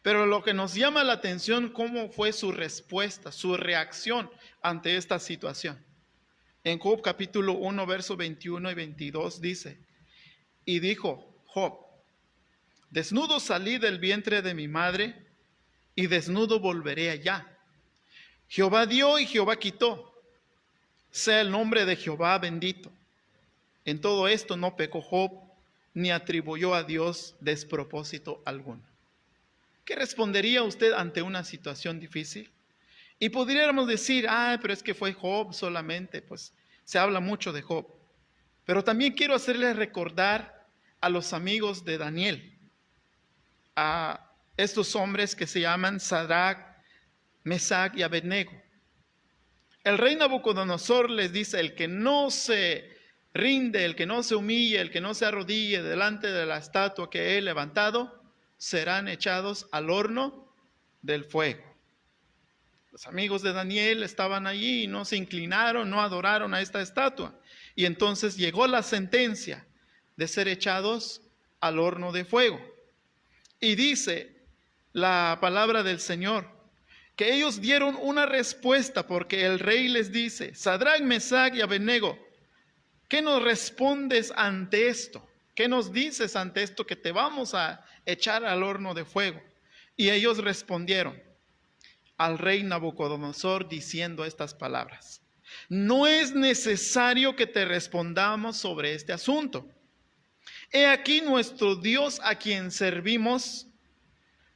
Pero lo que nos llama la atención, ¿cómo fue su respuesta, su reacción ante esta situación? En Job capítulo 1, versos 21 y 22 dice, y dijo Job, desnudo salí del vientre de mi madre y desnudo volveré allá. Jehová dio y Jehová quitó. Sea el nombre de Jehová bendito. En todo esto no pecó Job, ni atribuyó a Dios despropósito alguno. ¿Qué respondería usted ante una situación difícil? Y podríamos decir, pero es que fue Job solamente, pues se habla mucho de Job. Pero también quiero hacerles recordar a los amigos de Daniel, a estos hombres que se llaman Sadrach, Mesach y Abednego. El rey Nabucodonosor les dice, el que no se rinde, el que no se humille, el que no se arrodille delante de la estatua que he levantado, serán echados al horno del fuego. Los amigos de Daniel estaban allí y no se inclinaron, no adoraron a esta estatua. Y entonces llegó la sentencia de ser echados al horno de fuego. Y dice la palabra del Señor, que ellos dieron una respuesta porque el rey les dice, Sadrach, Mesach y Abednego, ¿qué nos respondes ante esto? ¿Qué nos dices ante esto que te vamos a echar al horno de fuego? Y ellos respondieron al rey Nabucodonosor diciendo estas palabras: no es necesario que te respondamos sobre este asunto. He aquí nuestro Dios a quien servimos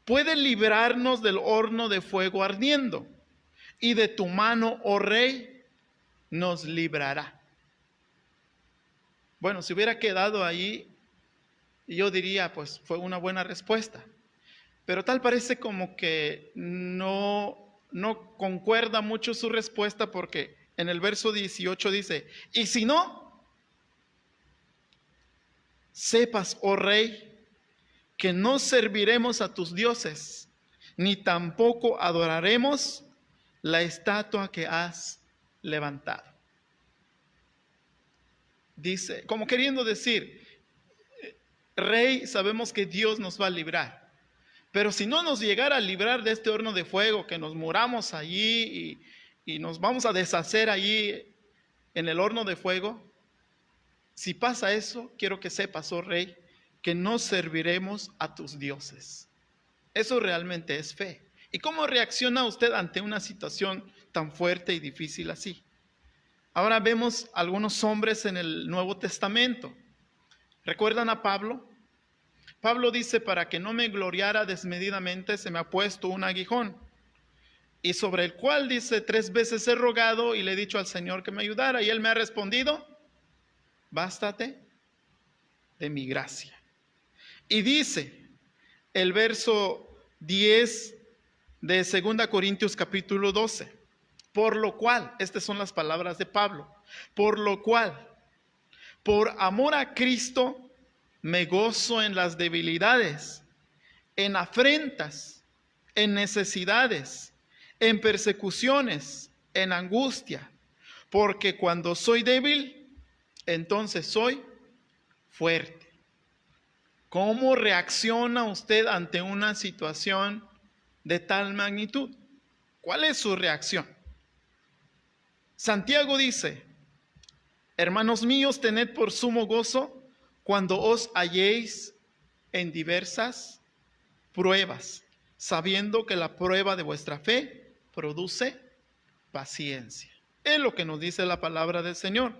puede librarnos del horno de fuego ardiendo, y de tu mano, oh rey, nos librará. Bueno, si hubiera quedado ahí, yo diría, pues fue una buena respuesta. Pero tal parece como que no concuerda mucho su respuesta, porque en el verso 18 dice: y si no, sepas, oh rey, que no serviremos a tus dioses, ni tampoco adoraremos la estatua que has levantado. Dice, como queriendo decir: rey, sabemos que Dios nos va a librar, pero si no nos llegara a librar de este horno de fuego, que nos muramos allí y nos vamos a deshacer allí en el horno de fuego, si pasa eso, quiero que sepas, oh rey, que no serviremos a tus dioses. Eso realmente es fe. ¿Y cómo reacciona usted ante una situación tan fuerte y difícil así? Ahora vemos algunos hombres en el Nuevo Testamento. ¿Recuerdan a Pablo? Pablo dice: para que no me gloriara desmedidamente, se me ha puesto un aguijón, y sobre el cual, dice, 3 veces he rogado y le he dicho al Señor que me ayudara, y él me ha respondido: bástate de mi gracia. Y dice el verso 10 de 2 Corintios capítulo 12: por lo cual, estas son las palabras de Pablo, por lo cual, por amor a Cristo, me gozo en las debilidades, en afrentas, en necesidades, en persecuciones, en angustia, porque cuando soy débil, entonces soy fuerte. ¿Cómo reacciona usted ante una situación de tal magnitud? ¿Cuál es su reacción? Santiago dice: hermanos míos, tened por sumo gozo cuando os halléis en diversas pruebas, sabiendo que la prueba de vuestra fe produce paciencia. Es lo que nos dice la palabra del Señor.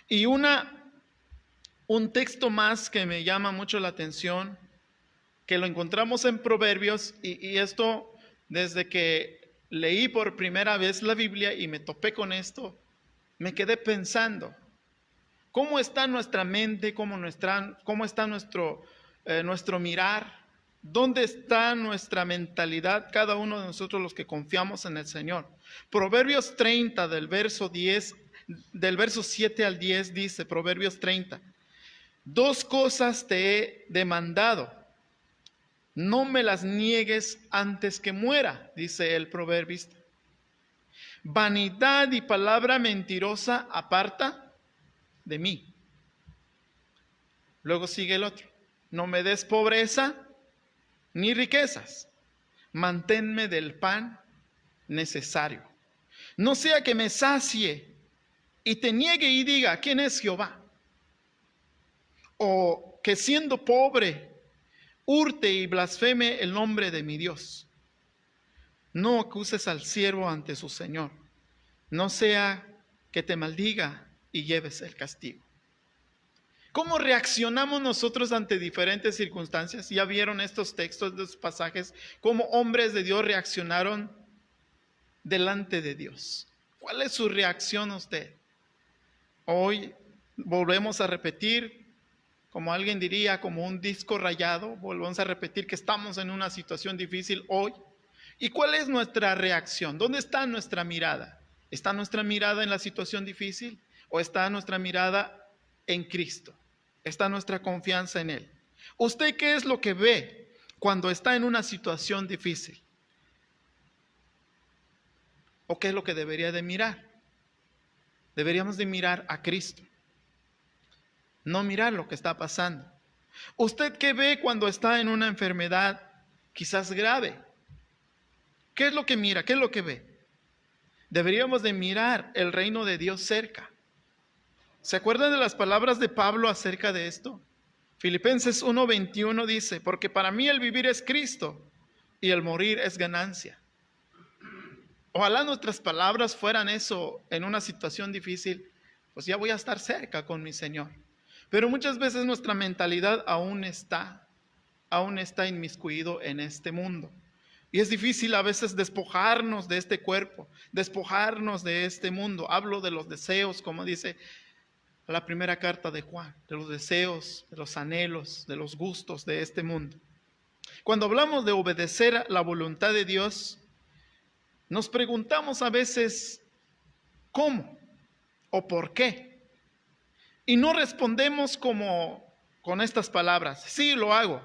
Y un texto más que me llama mucho la atención, que lo encontramos en Proverbios, y esto desde que leí por primera vez la Biblia y me topé con esto, me quedé pensando: ¿cómo está nuestra mente? ¿Cómo está nuestro mirar? ¿Dónde está nuestra mentalidad, cada uno de nosotros los que confiamos en el Señor? Proverbios 30, del verso 7 al 10 dice, Proverbios 30: 2 cosas te he demandado, no me las niegues antes que muera, dice el proverbista. Vanidad y palabra mentirosa aparta de mí. Luego sigue el otro: no me des pobreza ni riquezas, manténme del pan necesario. No sea que me sacie y te niegue y diga: ¿quién es Jehová? O que siendo pobre hurte y blasfeme el nombre de mi Dios. No acuses al siervo ante su Señor, no sea que te maldiga y lleves el castigo. ¿Cómo reaccionamos nosotros ante diferentes circunstancias? Ya vieron estos textos, estos pasajes, cómo hombres de Dios reaccionaron delante de Dios. ¿Cuál es su reacción usted? Hoy volvemos a repetir, como alguien diría, como un disco rayado, volvemos a repetir que estamos en una situación difícil hoy. ¿Y cuál es nuestra reacción? ¿Dónde está nuestra mirada? ¿Está nuestra mirada en la situación difícil o está nuestra mirada en Cristo? ¿Está nuestra confianza en Él? ¿Usted qué es lo que ve cuando está en una situación difícil? ¿O qué es lo que debería de mirar? Deberíamos de mirar a Cristo, no mirar lo que está pasando. ¿Usted qué ve cuando está en una enfermedad quizás grave? ¿Qué es lo que mira? ¿Qué es lo que ve? Deberíamos de mirar el reino de Dios cerca. ¿Se acuerdan de las palabras de Pablo acerca de esto? Filipenses 1:21 dice, porque para mí el vivir es Cristo y el morir es ganancia. Ojalá nuestras palabras fueran eso en una situación difícil, pues ya voy a estar cerca con mi Señor. Pero muchas veces nuestra mentalidad aún está inmiscuido en este mundo. Y es difícil a veces despojarnos de este cuerpo, despojarnos de este mundo. Hablo de los deseos, como dice la primera carta de Juan, de los deseos, de los anhelos, de los gustos de este mundo. Cuando hablamos de obedecer la voluntad de Dios, nos preguntamos a veces ¿cómo? ¿O por qué? Y no respondemos con estas palabras, sí, lo hago.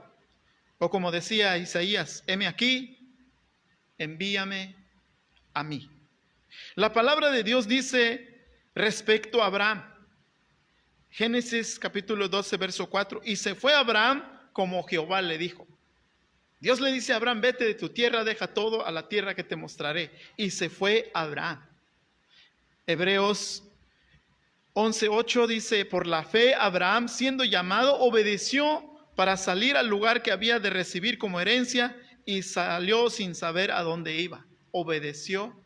O como decía Isaías, heme aquí, envíame a mí. La palabra de Dios dice respecto a Abraham, Génesis capítulo 12, verso 4, y se fue Abraham como Jehová le dijo. Dios le dice a Abraham, vete de tu tierra, deja todo a la tierra que te mostraré. Y se fue Abraham. Hebreos 11:8 dice, por la fe Abraham, siendo llamado, obedeció para salir al lugar que había de recibir como herencia y salió sin saber a dónde iba. Obedeció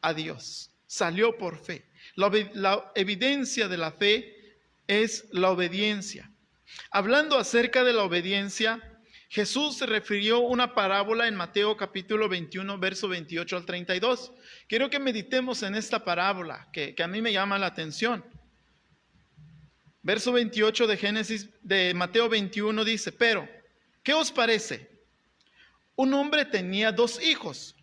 a Dios, salió por fe. La evidencia de la fe es la obediencia. Hablando acerca de la obediencia, Jesús se refirió una parábola en Mateo capítulo 21, verso 28 al 32. Quiero que meditemos en esta parábola que a mí me llama la atención. Verso 28 de Mateo 21 dice, pero, ¿qué os parece? Un hombre tenía 2 hijos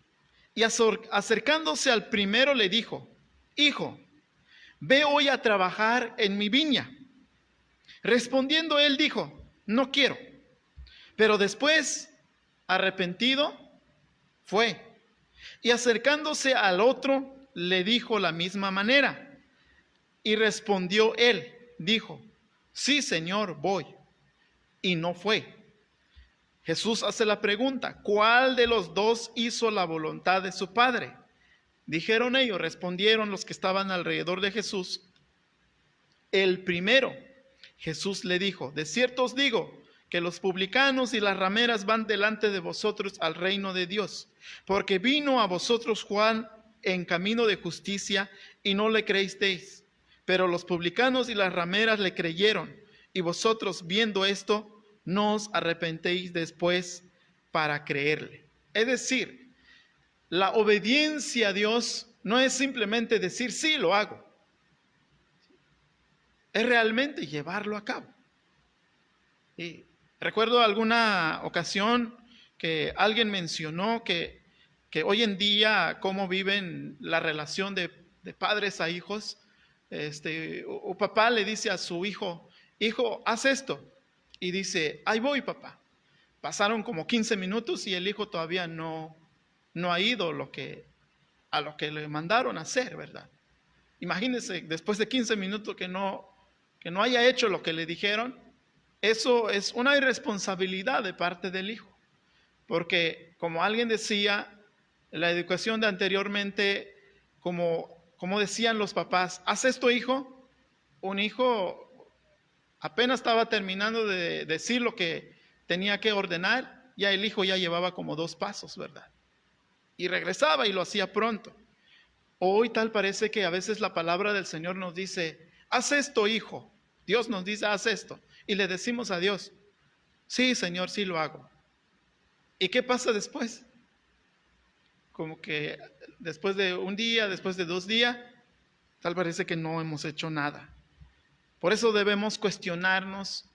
y acercándose al primero le dijo, hijo, ve hoy a trabajar en mi viña. Respondiendo él dijo, no quiero. Pero después, arrepentido, fue. Y acercándose al otro, le dijo la misma manera. Y respondió él, dijo, sí, Señor, voy. Y no fue. Jesús hace la pregunta, ¿cuál de los 2 hizo la voluntad de su Padre? Dijeron ellos, respondieron los que estaban alrededor de Jesús, el primero. Jesús le dijo, de cierto os digo, que los publicanos y las rameras van delante de vosotros al reino de Dios, porque vino a vosotros Juan en camino de justicia y no le creísteis, pero los publicanos y las rameras le creyeron, y vosotros viendo esto, no os arrepentéis después para creerle. Es decir, la obediencia a Dios no es simplemente decir, sí, lo hago, es realmente llevarlo a cabo. Y recuerdo alguna ocasión que alguien mencionó que hoy en día cómo viven la relación de padres a hijos. Un papá le dice a su hijo, hijo, haz esto. Y dice, ahí voy, papá. Pasaron como 15 minutos y el hijo todavía no ha ido a lo que le mandaron a hacer, ¿verdad? Imagínense, después de 15 minutos que no haya hecho lo que le dijeron. Eso es una irresponsabilidad de parte del hijo, porque como alguien decía, la educación de anteriormente, como decían los papás, haz esto, hijo. Un hijo apenas estaba terminando de decir lo que tenía que ordenar, ya el hijo ya llevaba como 2 pasos, ¿verdad? Y regresaba y lo hacía pronto. Hoy tal parece que a veces la palabra del Señor nos dice, haz esto, hijo. Dios nos dice, haz esto. Y le decimos a Dios, sí, Señor, sí lo hago. ¿Y qué pasa después? Como que después de un día, después de 2 días, tal parece que no hemos hecho nada. Por eso debemos cuestionarnos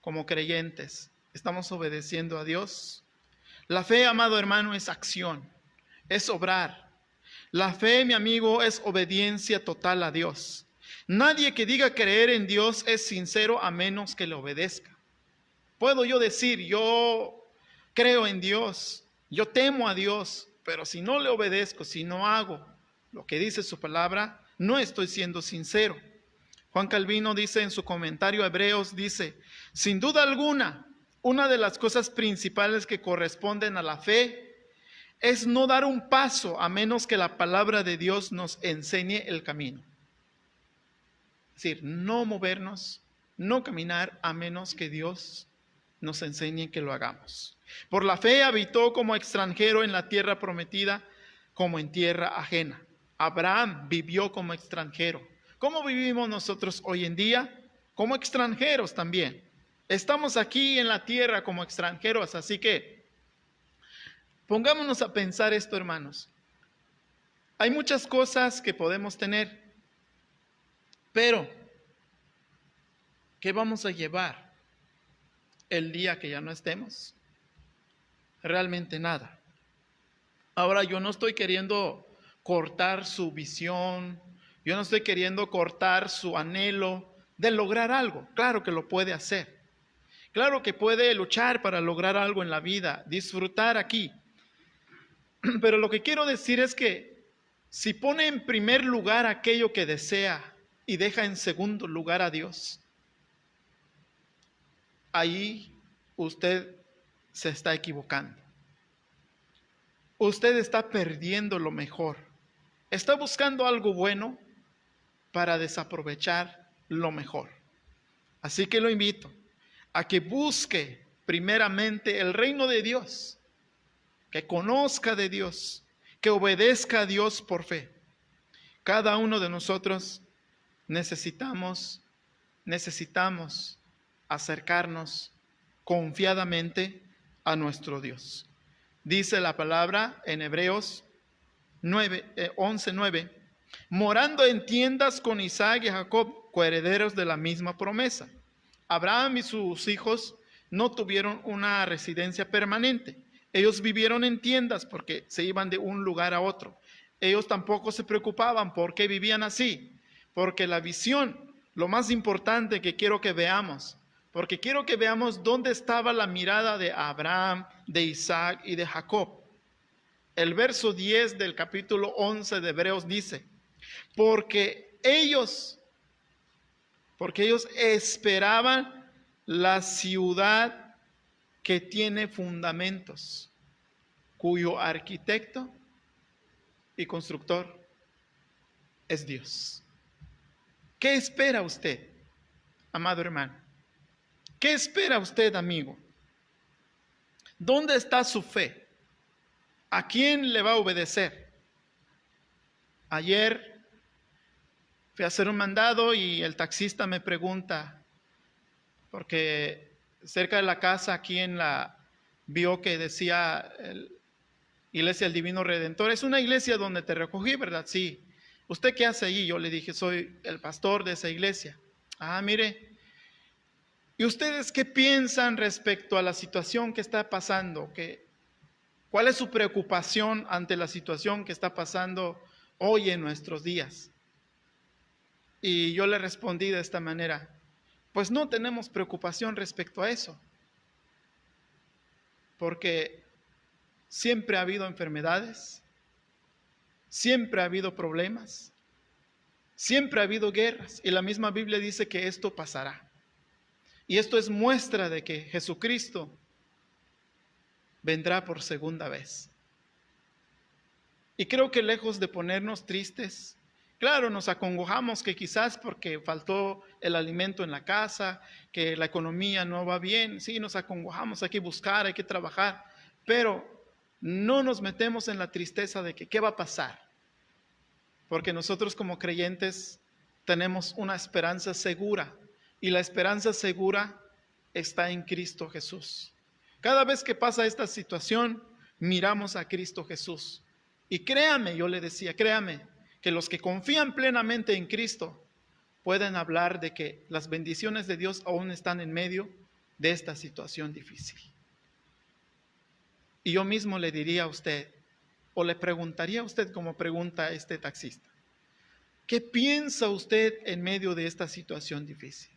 como creyentes. ¿Estamos obedeciendo a Dios? La fe, amado hermano, es acción, es obrar. La fe, mi amigo, es obediencia total a Dios. Nadie que diga creer en Dios es sincero a menos que le obedezca. Puedo yo decir, yo creo en Dios, yo temo a Dios, pero si no le obedezco, si no hago lo que dice su palabra, no estoy siendo sincero. Juan Calvino dice en su comentario a Hebreos, dice, sin duda alguna, una de las cosas principales que corresponden a la fe es no dar un paso a menos que la palabra de Dios nos enseñe el camino. Es decir, no movernos no caminar a menos que Dios nos enseñe que lo hagamos. Por la fe habitó como extranjero en la tierra prometida, como en tierra ajena. Abraham vivió como extranjero. ¿Cómo vivimos nosotros hoy en día? Como extranjeros también. Estamos aquí en la tierra como extranjeros, así que pongámonos a pensar esto, hermanos. Hay muchas cosas que podemos tener, pero ¿qué vamos a llevar el día que ya no estemos? Realmente nada. Ahora, yo no estoy queriendo cortar su visión, yo no estoy queriendo cortar su anhelo de lograr algo. Claro que lo puede hacer. Claro que puede luchar para lograr algo en la vida, disfrutar aquí. Pero lo que quiero decir es que si pone en primer lugar aquello que desea y deja en segundo lugar a Dios, ahí usted se está equivocando. Usted está perdiendo lo mejor. Está buscando algo bueno para desaprovechar lo mejor. Así que lo invito a que busque primeramente el reino de Dios, que conozca de Dios, que obedezca a Dios por fe. Cada uno de nosotros necesitamos acercarnos confiadamente a nuestro Dios. Dice la palabra en Hebreos 11:9, morando en tiendas con Isaac y Jacob, coherederos de la misma promesa. Abraham y sus hijos no tuvieron una residencia permanente. Ellos vivieron en tiendas porque se iban de un lugar a otro. Ellos tampoco se preocupaban por qué vivían así, porque la visión, lo más importante que quiero que veamos, porque quiero que veamos dónde estaba la mirada de Abraham, de Isaac y de Jacob. El verso 10 del capítulo 11 de Hebreos dice, porque ellos esperaban la ciudad que tiene fundamentos, cuyo arquitecto y constructor es Dios. ¿Qué espera usted, amado hermano? ¿Qué espera usted, amigo? ¿Dónde está su fe? ¿A quién le va a obedecer? Ayer fui a hacer un mandado y el taxista me pregunta, porque cerca de la casa aquí vio que decía Iglesia del Divino Redentor. Es una iglesia donde te recogí, ¿verdad? Sí. ¿Usted qué hace allí? Yo le dije, soy el pastor de esa iglesia. Ah, mire. ¿Y ustedes qué piensan respecto a la situación que está pasando? ¿Cuál es su preocupación ante la situación que está pasando hoy en nuestros días? Y yo le respondí de esta manera, pues no tenemos preocupación respecto a eso, porque siempre ha habido enfermedades, siempre ha habido problemas, siempre ha habido guerras, y la misma Biblia dice que esto pasará. Y esto es muestra de que Jesucristo vendrá por segunda vez. Y creo que lejos de ponernos tristes, claro, nos acongojamos que quizás porque faltó el alimento en la casa, que la economía no va bien, sí, nos acongojamos, hay que buscar, hay que trabajar, pero no nos metemos en la tristeza de que qué va a pasar, porque nosotros como creyentes tenemos una esperanza segura, y la esperanza segura está en Cristo Jesús. Cada vez que pasa esta situación, miramos a Cristo Jesús. Y créame, yo le decía, créame, que los que confían plenamente en Cristo pueden hablar de que las bendiciones de Dios aún están en medio de esta situación difícil. Y yo mismo le diría a usted, o le preguntaría a usted como pregunta a este taxista, ¿qué piensa usted en medio de esta situación difícil?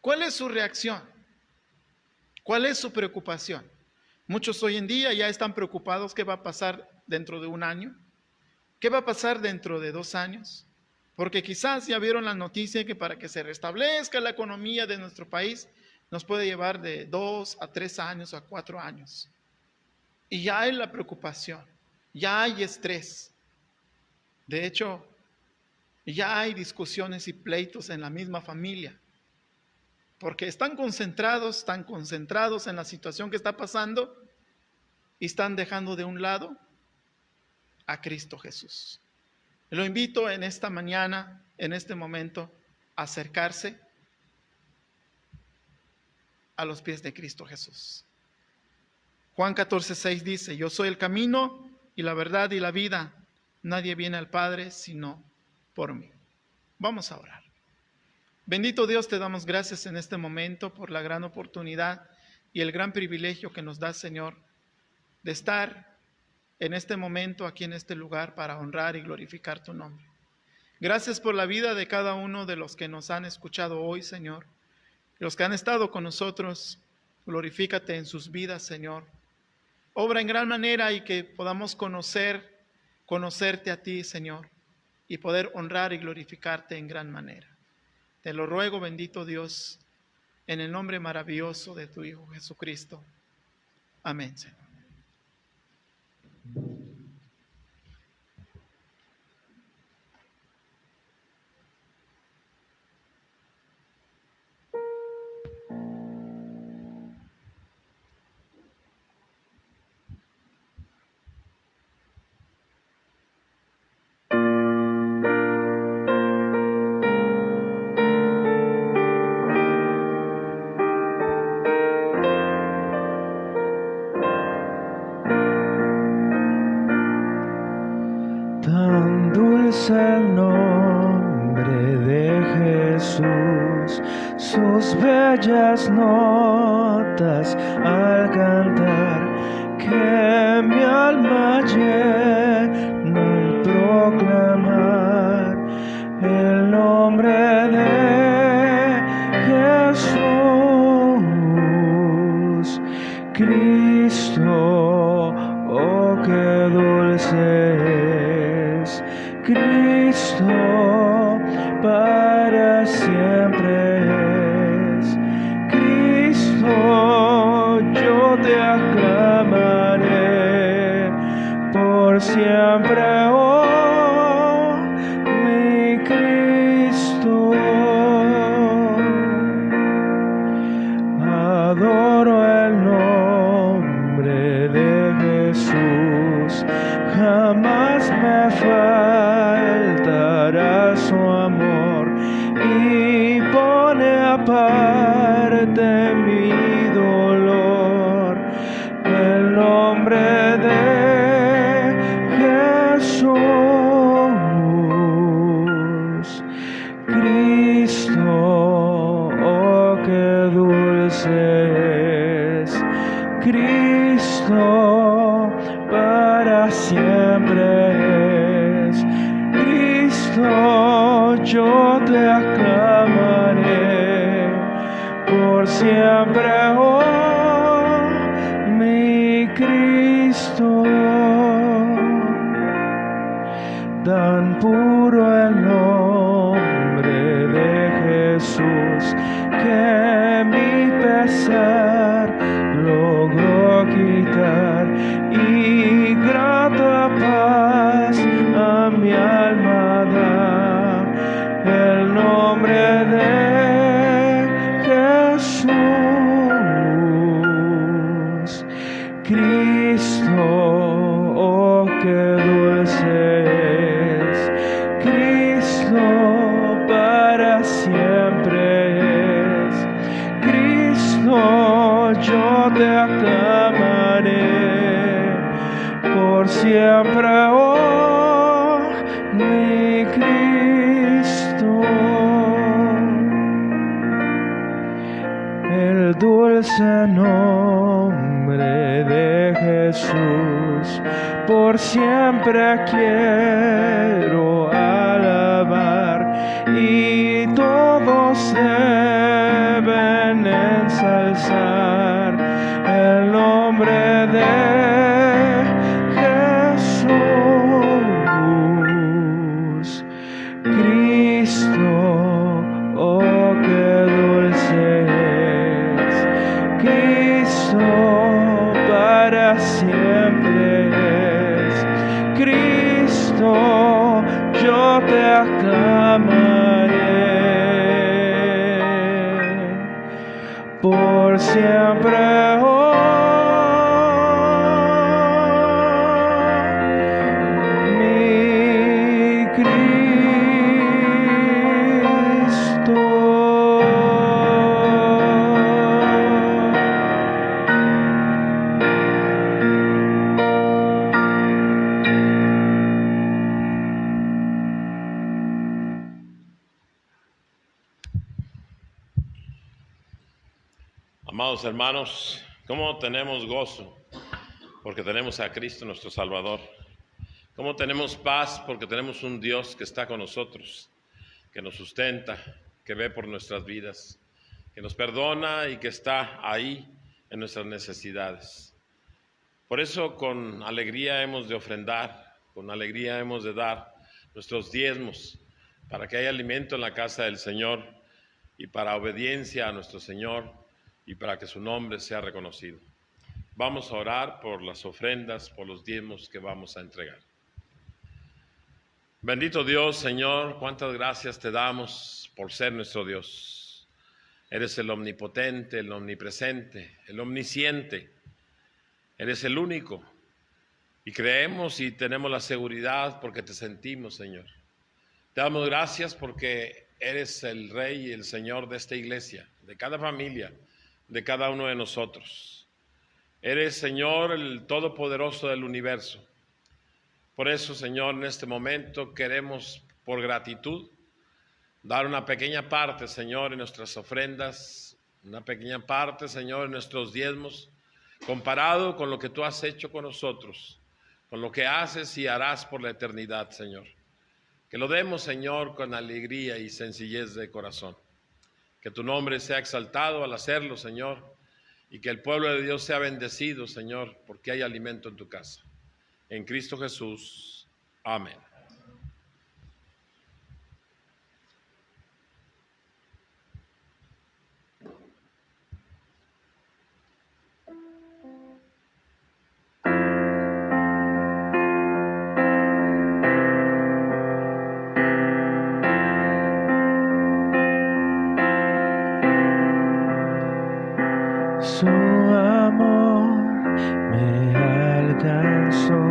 ¿Cuál es su reacción? ¿Cuál es su preocupación? Muchos hoy en día ya están preocupados qué va a pasar dentro de un año, qué va a pasar dentro de 2 años, porque quizás ya vieron la noticia que para que se restablezca la economía de nuestro país nos puede llevar de 2 a 3 años o a 4 años. Y ya hay la preocupación, ya hay estrés. De hecho, ya hay discusiones y pleitos en la misma familia porque están concentrados en la situación que está pasando y están dejando de un lado a Cristo Jesús. Lo invito en esta mañana, en este momento, a acercarse a los pies de Cristo Jesús. Juan 14:6 dice: yo soy el camino y la verdad y la vida. Nadie viene al Padre sino por mí. Vamos a orar. Bendito Dios, te damos gracias en este momento por la gran oportunidad y el gran privilegio que nos da, Señor, de estar en este momento aquí en este lugar para honrar y glorificar tu nombre. Gracias por la vida de cada uno de los que nos han escuchado hoy, Señor. Los que han estado con nosotros, glorifícate en sus vidas, Señor. Obra en gran manera y que podamos conocerte a ti, Señor, y poder honrar y glorificarte en gran manera. Te lo ruego, bendito Dios, en el nombre maravilloso de tu Hijo Jesucristo. Amén, Señor. Tan dulce el nombre de Jesús, sus bellas notas al cantar, que mi alma llena al proclamar el nombre de Jesús. Cristo, oh qué dulce es Cristo, para siempre es Cristo. Yo te aclamaré por siempre, oh mi Cristo. Adoro el nombre de Jesús, jamás me faltará su amor, y pone aparte mi dolor. El nombre de Jesús. Cristo, oh qué dulce es Cristo, para siempre es Cristo. Yo te aclamaré por siempre, oh mi Cristo. Tan puro el nombre de Jesús, que mi pesar logró quitar, y grata paz a mi alma da. El nombre de Jesús. Cristo, oh qué dulce es Cristo, para siempre es Cristo. Yo te aclamaré por siempre, oh mi Cristo. El dulce nombre de Jesús, por siempre quiero alabar, y todos deben ensalzar el nombre de Jesús. Cristo, oh qué dulce es Cristo, para siempre es Cristo. Yo te aclamaré Amados hermanos, ¿cómo tenemos gozo? Porque tenemos a Cristo nuestro Salvador. ¿Cómo tenemos paz? Porque tenemos un Dios que está con nosotros, que nos sustenta, que ve por nuestras vidas, que nos perdona y que está ahí en nuestras necesidades. Por eso con alegría hemos de ofrendar, con alegría hemos de dar nuestros diezmos, para que haya alimento en la casa del Señor y para obediencia a nuestro Señor y para que su nombre sea reconocido. Vamos a orar por las ofrendas, por los diezmos que vamos a entregar. Bendito Dios, Señor, cuántas gracias te damos por ser nuestro Dios. Eres el omnipotente, el omnipresente, el omnisciente. Eres el único. Y creemos y tenemos la seguridad porque te sentimos, Señor. Te damos gracias porque eres el Rey y el Señor de esta iglesia, de cada familia, de cada uno de nosotros. Eres, Señor, el Todopoderoso del universo. Por eso, Señor, en este momento queremos, por gratitud, dar una pequeña parte, Señor, en nuestras ofrendas, una pequeña parte, Señor, en nuestros diezmos, comparado con lo que tú has hecho con nosotros, con lo que haces y harás por la eternidad, Señor. Que lo demos, Señor, con alegría y sencillez de corazón. Que tu nombre sea exaltado al hacerlo, Señor, y que el pueblo de Dios sea bendecido, Señor, porque hay alimento en tu casa. En Cristo Jesús. Amén. Su amor me alcanzó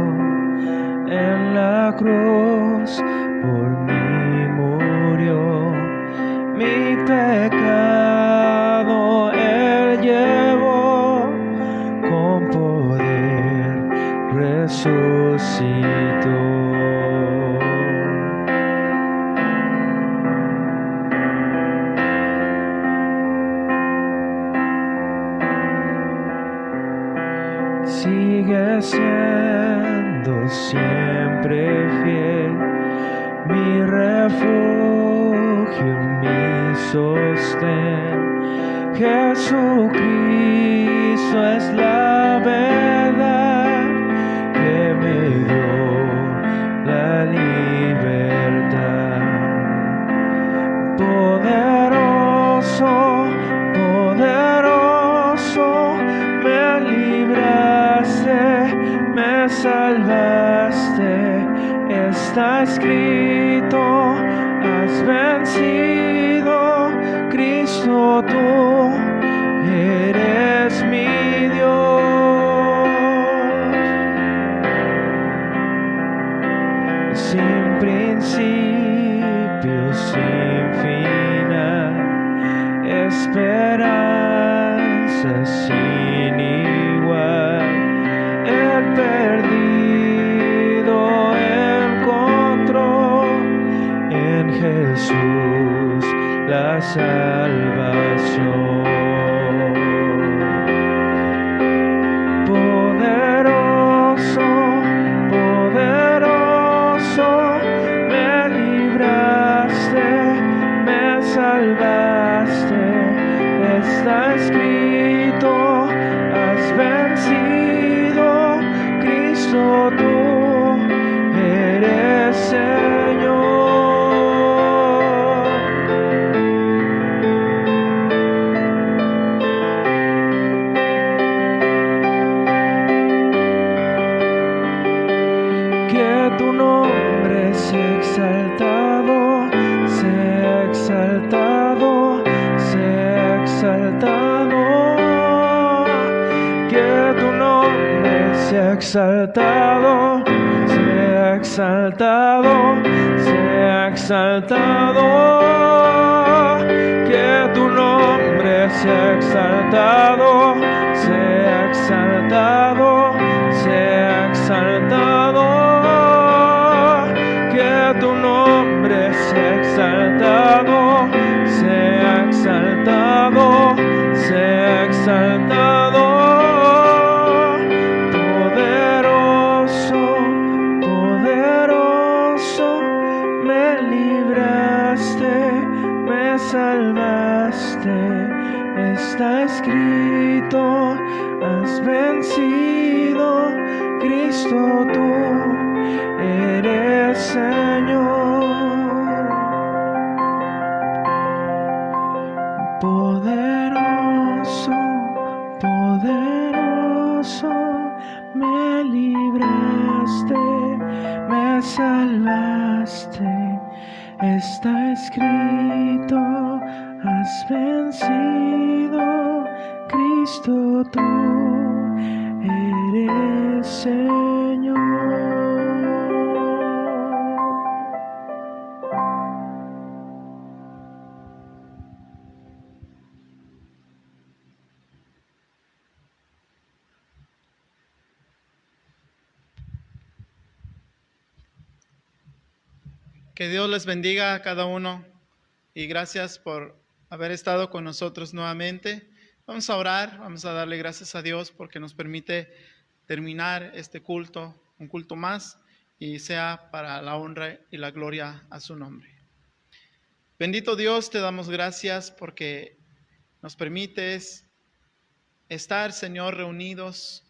en la cruz, por mí murió, mi pecado Él llevó, con poder resucitó. Sigue siendo siempre fiel, mi refugio, mi sostén. Jesucristo es la verdad que me dio la libertad. Poderoso, poderoso, me libraste, me salvaste, está escrito, has vencido, Cristo tú eres mi Dios. Sin principio, sin final, esperanza sin igual, el perdido encontró en Jesús la salvación. Poderoso, poderoso, me libraste, me salvaste, está escrito, has vencido, Cristo tú eres Señor. Que tu nombre sea exaltado, sea exaltado, sea exaltado. Que tu nombre sea exaltado, sea exaltado, sea exaltado. Que tu nombre sea exaltado, sea exaltado, sea exaltado. Que tu nombre sea exaltado, sea exaltado, sea exaltado. salvaste, está escrito, has vencido, Cristo tú eres Señor. Poderoso, poderoso, me libraste, me salvaste, está escrito, has vencido, Cristo tú eres Señor. Que Dios les bendiga a cada uno y gracias por haber estado con nosotros nuevamente. Vamos a orar, vamos a darle gracias a Dios porque nos permite terminar este culto, un culto más, y sea para la honra y la gloria a su nombre. Bendito Dios, te damos gracias porque nos permites estar, Señor, reunidos,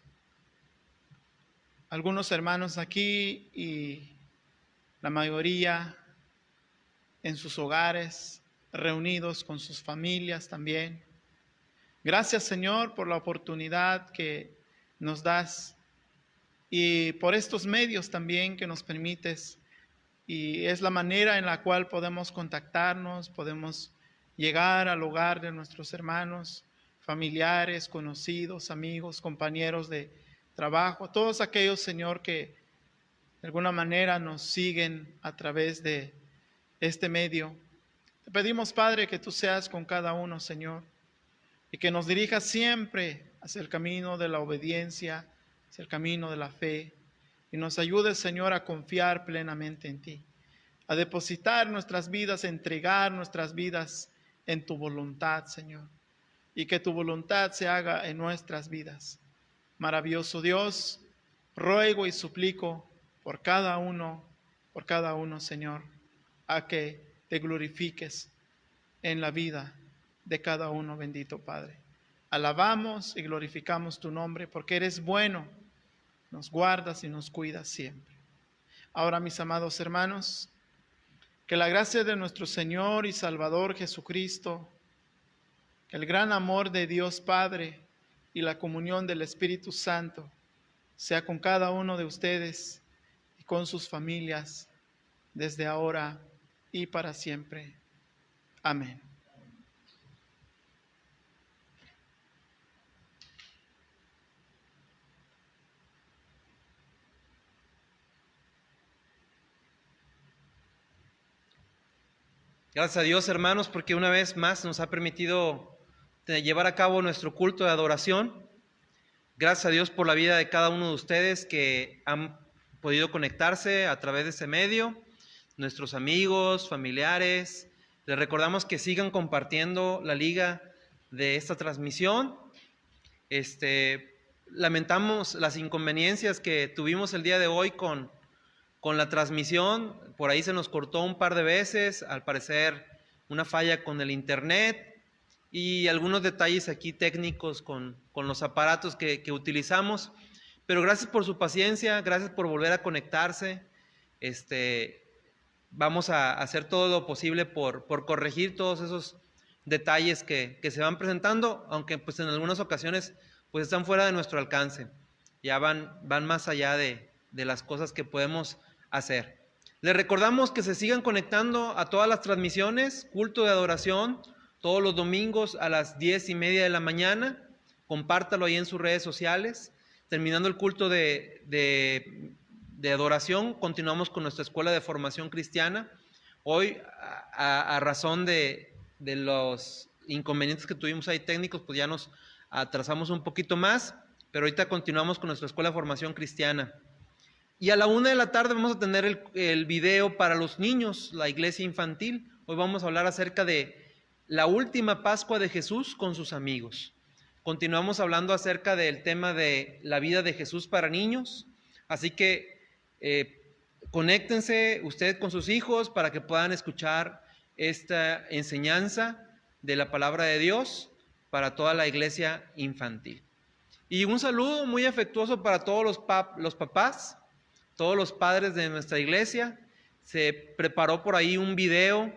algunos hermanos aquí y la mayoría en sus hogares, reunidos con sus familias también. Gracias, Señor, por la oportunidad que nos das y por estos medios también que nos permites. Y es la manera en la cual podemos contactarnos, podemos llegar al hogar de nuestros hermanos, familiares, conocidos, amigos, compañeros de trabajo, todos aquellos, Señor, que de alguna manera nos siguen a través de este medio. Te pedimos, Padre, que tú seas con cada uno, Señor, y que nos dirijas siempre hacia el camino de la obediencia, hacia el camino de la fe, y nos ayudes, Señor, a confiar plenamente en ti, a depositar nuestras vidas, a entregar nuestras vidas en tu voluntad, Señor, y que tu voluntad se haga en nuestras vidas. Maravilloso Dios, ruego y suplico por cada uno, Señor, a que te glorifiques en la vida de cada uno, bendito Padre. Alabamos y glorificamos tu nombre porque eres bueno, nos guardas y nos cuidas siempre. Ahora, mis amados hermanos, que la gracia de nuestro Señor y Salvador Jesucristo, que el gran amor de Dios Padre y la comunión del Espíritu Santo sea con cada uno de ustedes y con sus familias desde ahora y para siempre. Amén. Gracias a Dios, hermanos, porque una vez más nos ha permitido llevar a cabo nuestro culto de adoración. Gracias a Dios por la vida de cada uno de ustedes que han podido conectarse a través de ese medio, nuestros amigos, familiares. Les recordamos que sigan compartiendo la liga de esta transmisión. Lamentamos las inconveniencias que tuvimos el día de hoy con la transmisión. Por ahí se nos cortó un par de veces, al parecer una falla con el internet y algunos detalles aquí técnicos con los aparatos que utilizamos. Pero gracias por su paciencia, gracias por volver a conectarse. Vamos a hacer todo lo posible por corregir todos esos detalles que se van presentando, aunque pues en algunas ocasiones pues están fuera de nuestro alcance. Ya van más allá de las cosas que podemos hacer. Les recordamos que se sigan conectando a todas las transmisiones, culto de adoración, todos los domingos a las 10:30 de la mañana. Compártalo ahí en sus redes sociales. Terminando el culto de adoración, continuamos con nuestra escuela de formación cristiana. Hoy, a razón de los inconvenientes que tuvimos ahí técnicos, pues ya nos atrasamos un poquito más, pero ahorita continuamos con nuestra escuela de formación cristiana. Y a la 1 de la tarde vamos a tener el video para los niños, la iglesia infantil. Hoy vamos a hablar acerca de la última Pascua de Jesús con sus amigos. Continuamos hablando acerca del tema de la vida de Jesús para niños. Así que conéctense ustedes con sus hijos para que puedan escuchar esta enseñanza de la palabra de Dios para toda la iglesia infantil. Y un saludo muy afectuoso para todos los papás, todos los padres de nuestra iglesia. Se preparó por ahí un video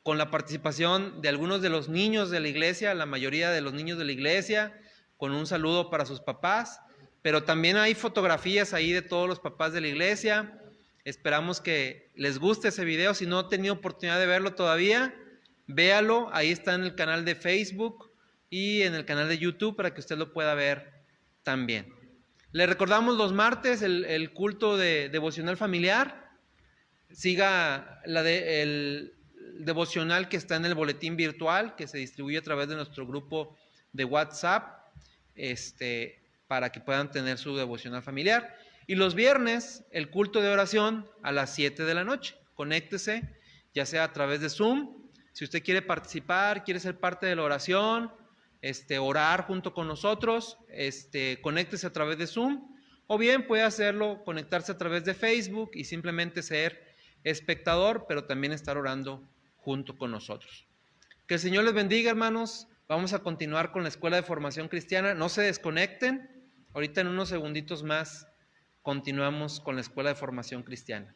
con la participación de algunos de los niños de la iglesia, la mayoría de los niños de la iglesia, con un saludo para sus papás, pero también hay fotografías ahí de todos los papás de la iglesia. Esperamos que les guste ese video. Si no ha tenido oportunidad de verlo todavía, véalo, ahí está en el canal de Facebook y en el canal de YouTube para que usted lo pueda ver también. Le recordamos los martes el culto de devocional familiar. Siga el devocional que está en el boletín virtual que se distribuye a través de nuestro grupo de WhatsApp, para que puedan tener su devocional familiar. Y los viernes el culto de oración a las 7 de la noche. Conéctese, ya sea a través de Zoom. Si usted quiere participar, quiere ser parte de la oración, orar junto con nosotros, conéctese a través de Zoom, o bien puede hacerlo, conectarse a través de Facebook y simplemente ser espectador, pero también estar orando junto con nosotros. Que el Señor les bendiga, hermanos. Vamos a continuar con la Escuela de Formación Cristiana. No se desconecten. Ahorita en unos segunditos más continuamos con la Escuela de Formación Cristiana.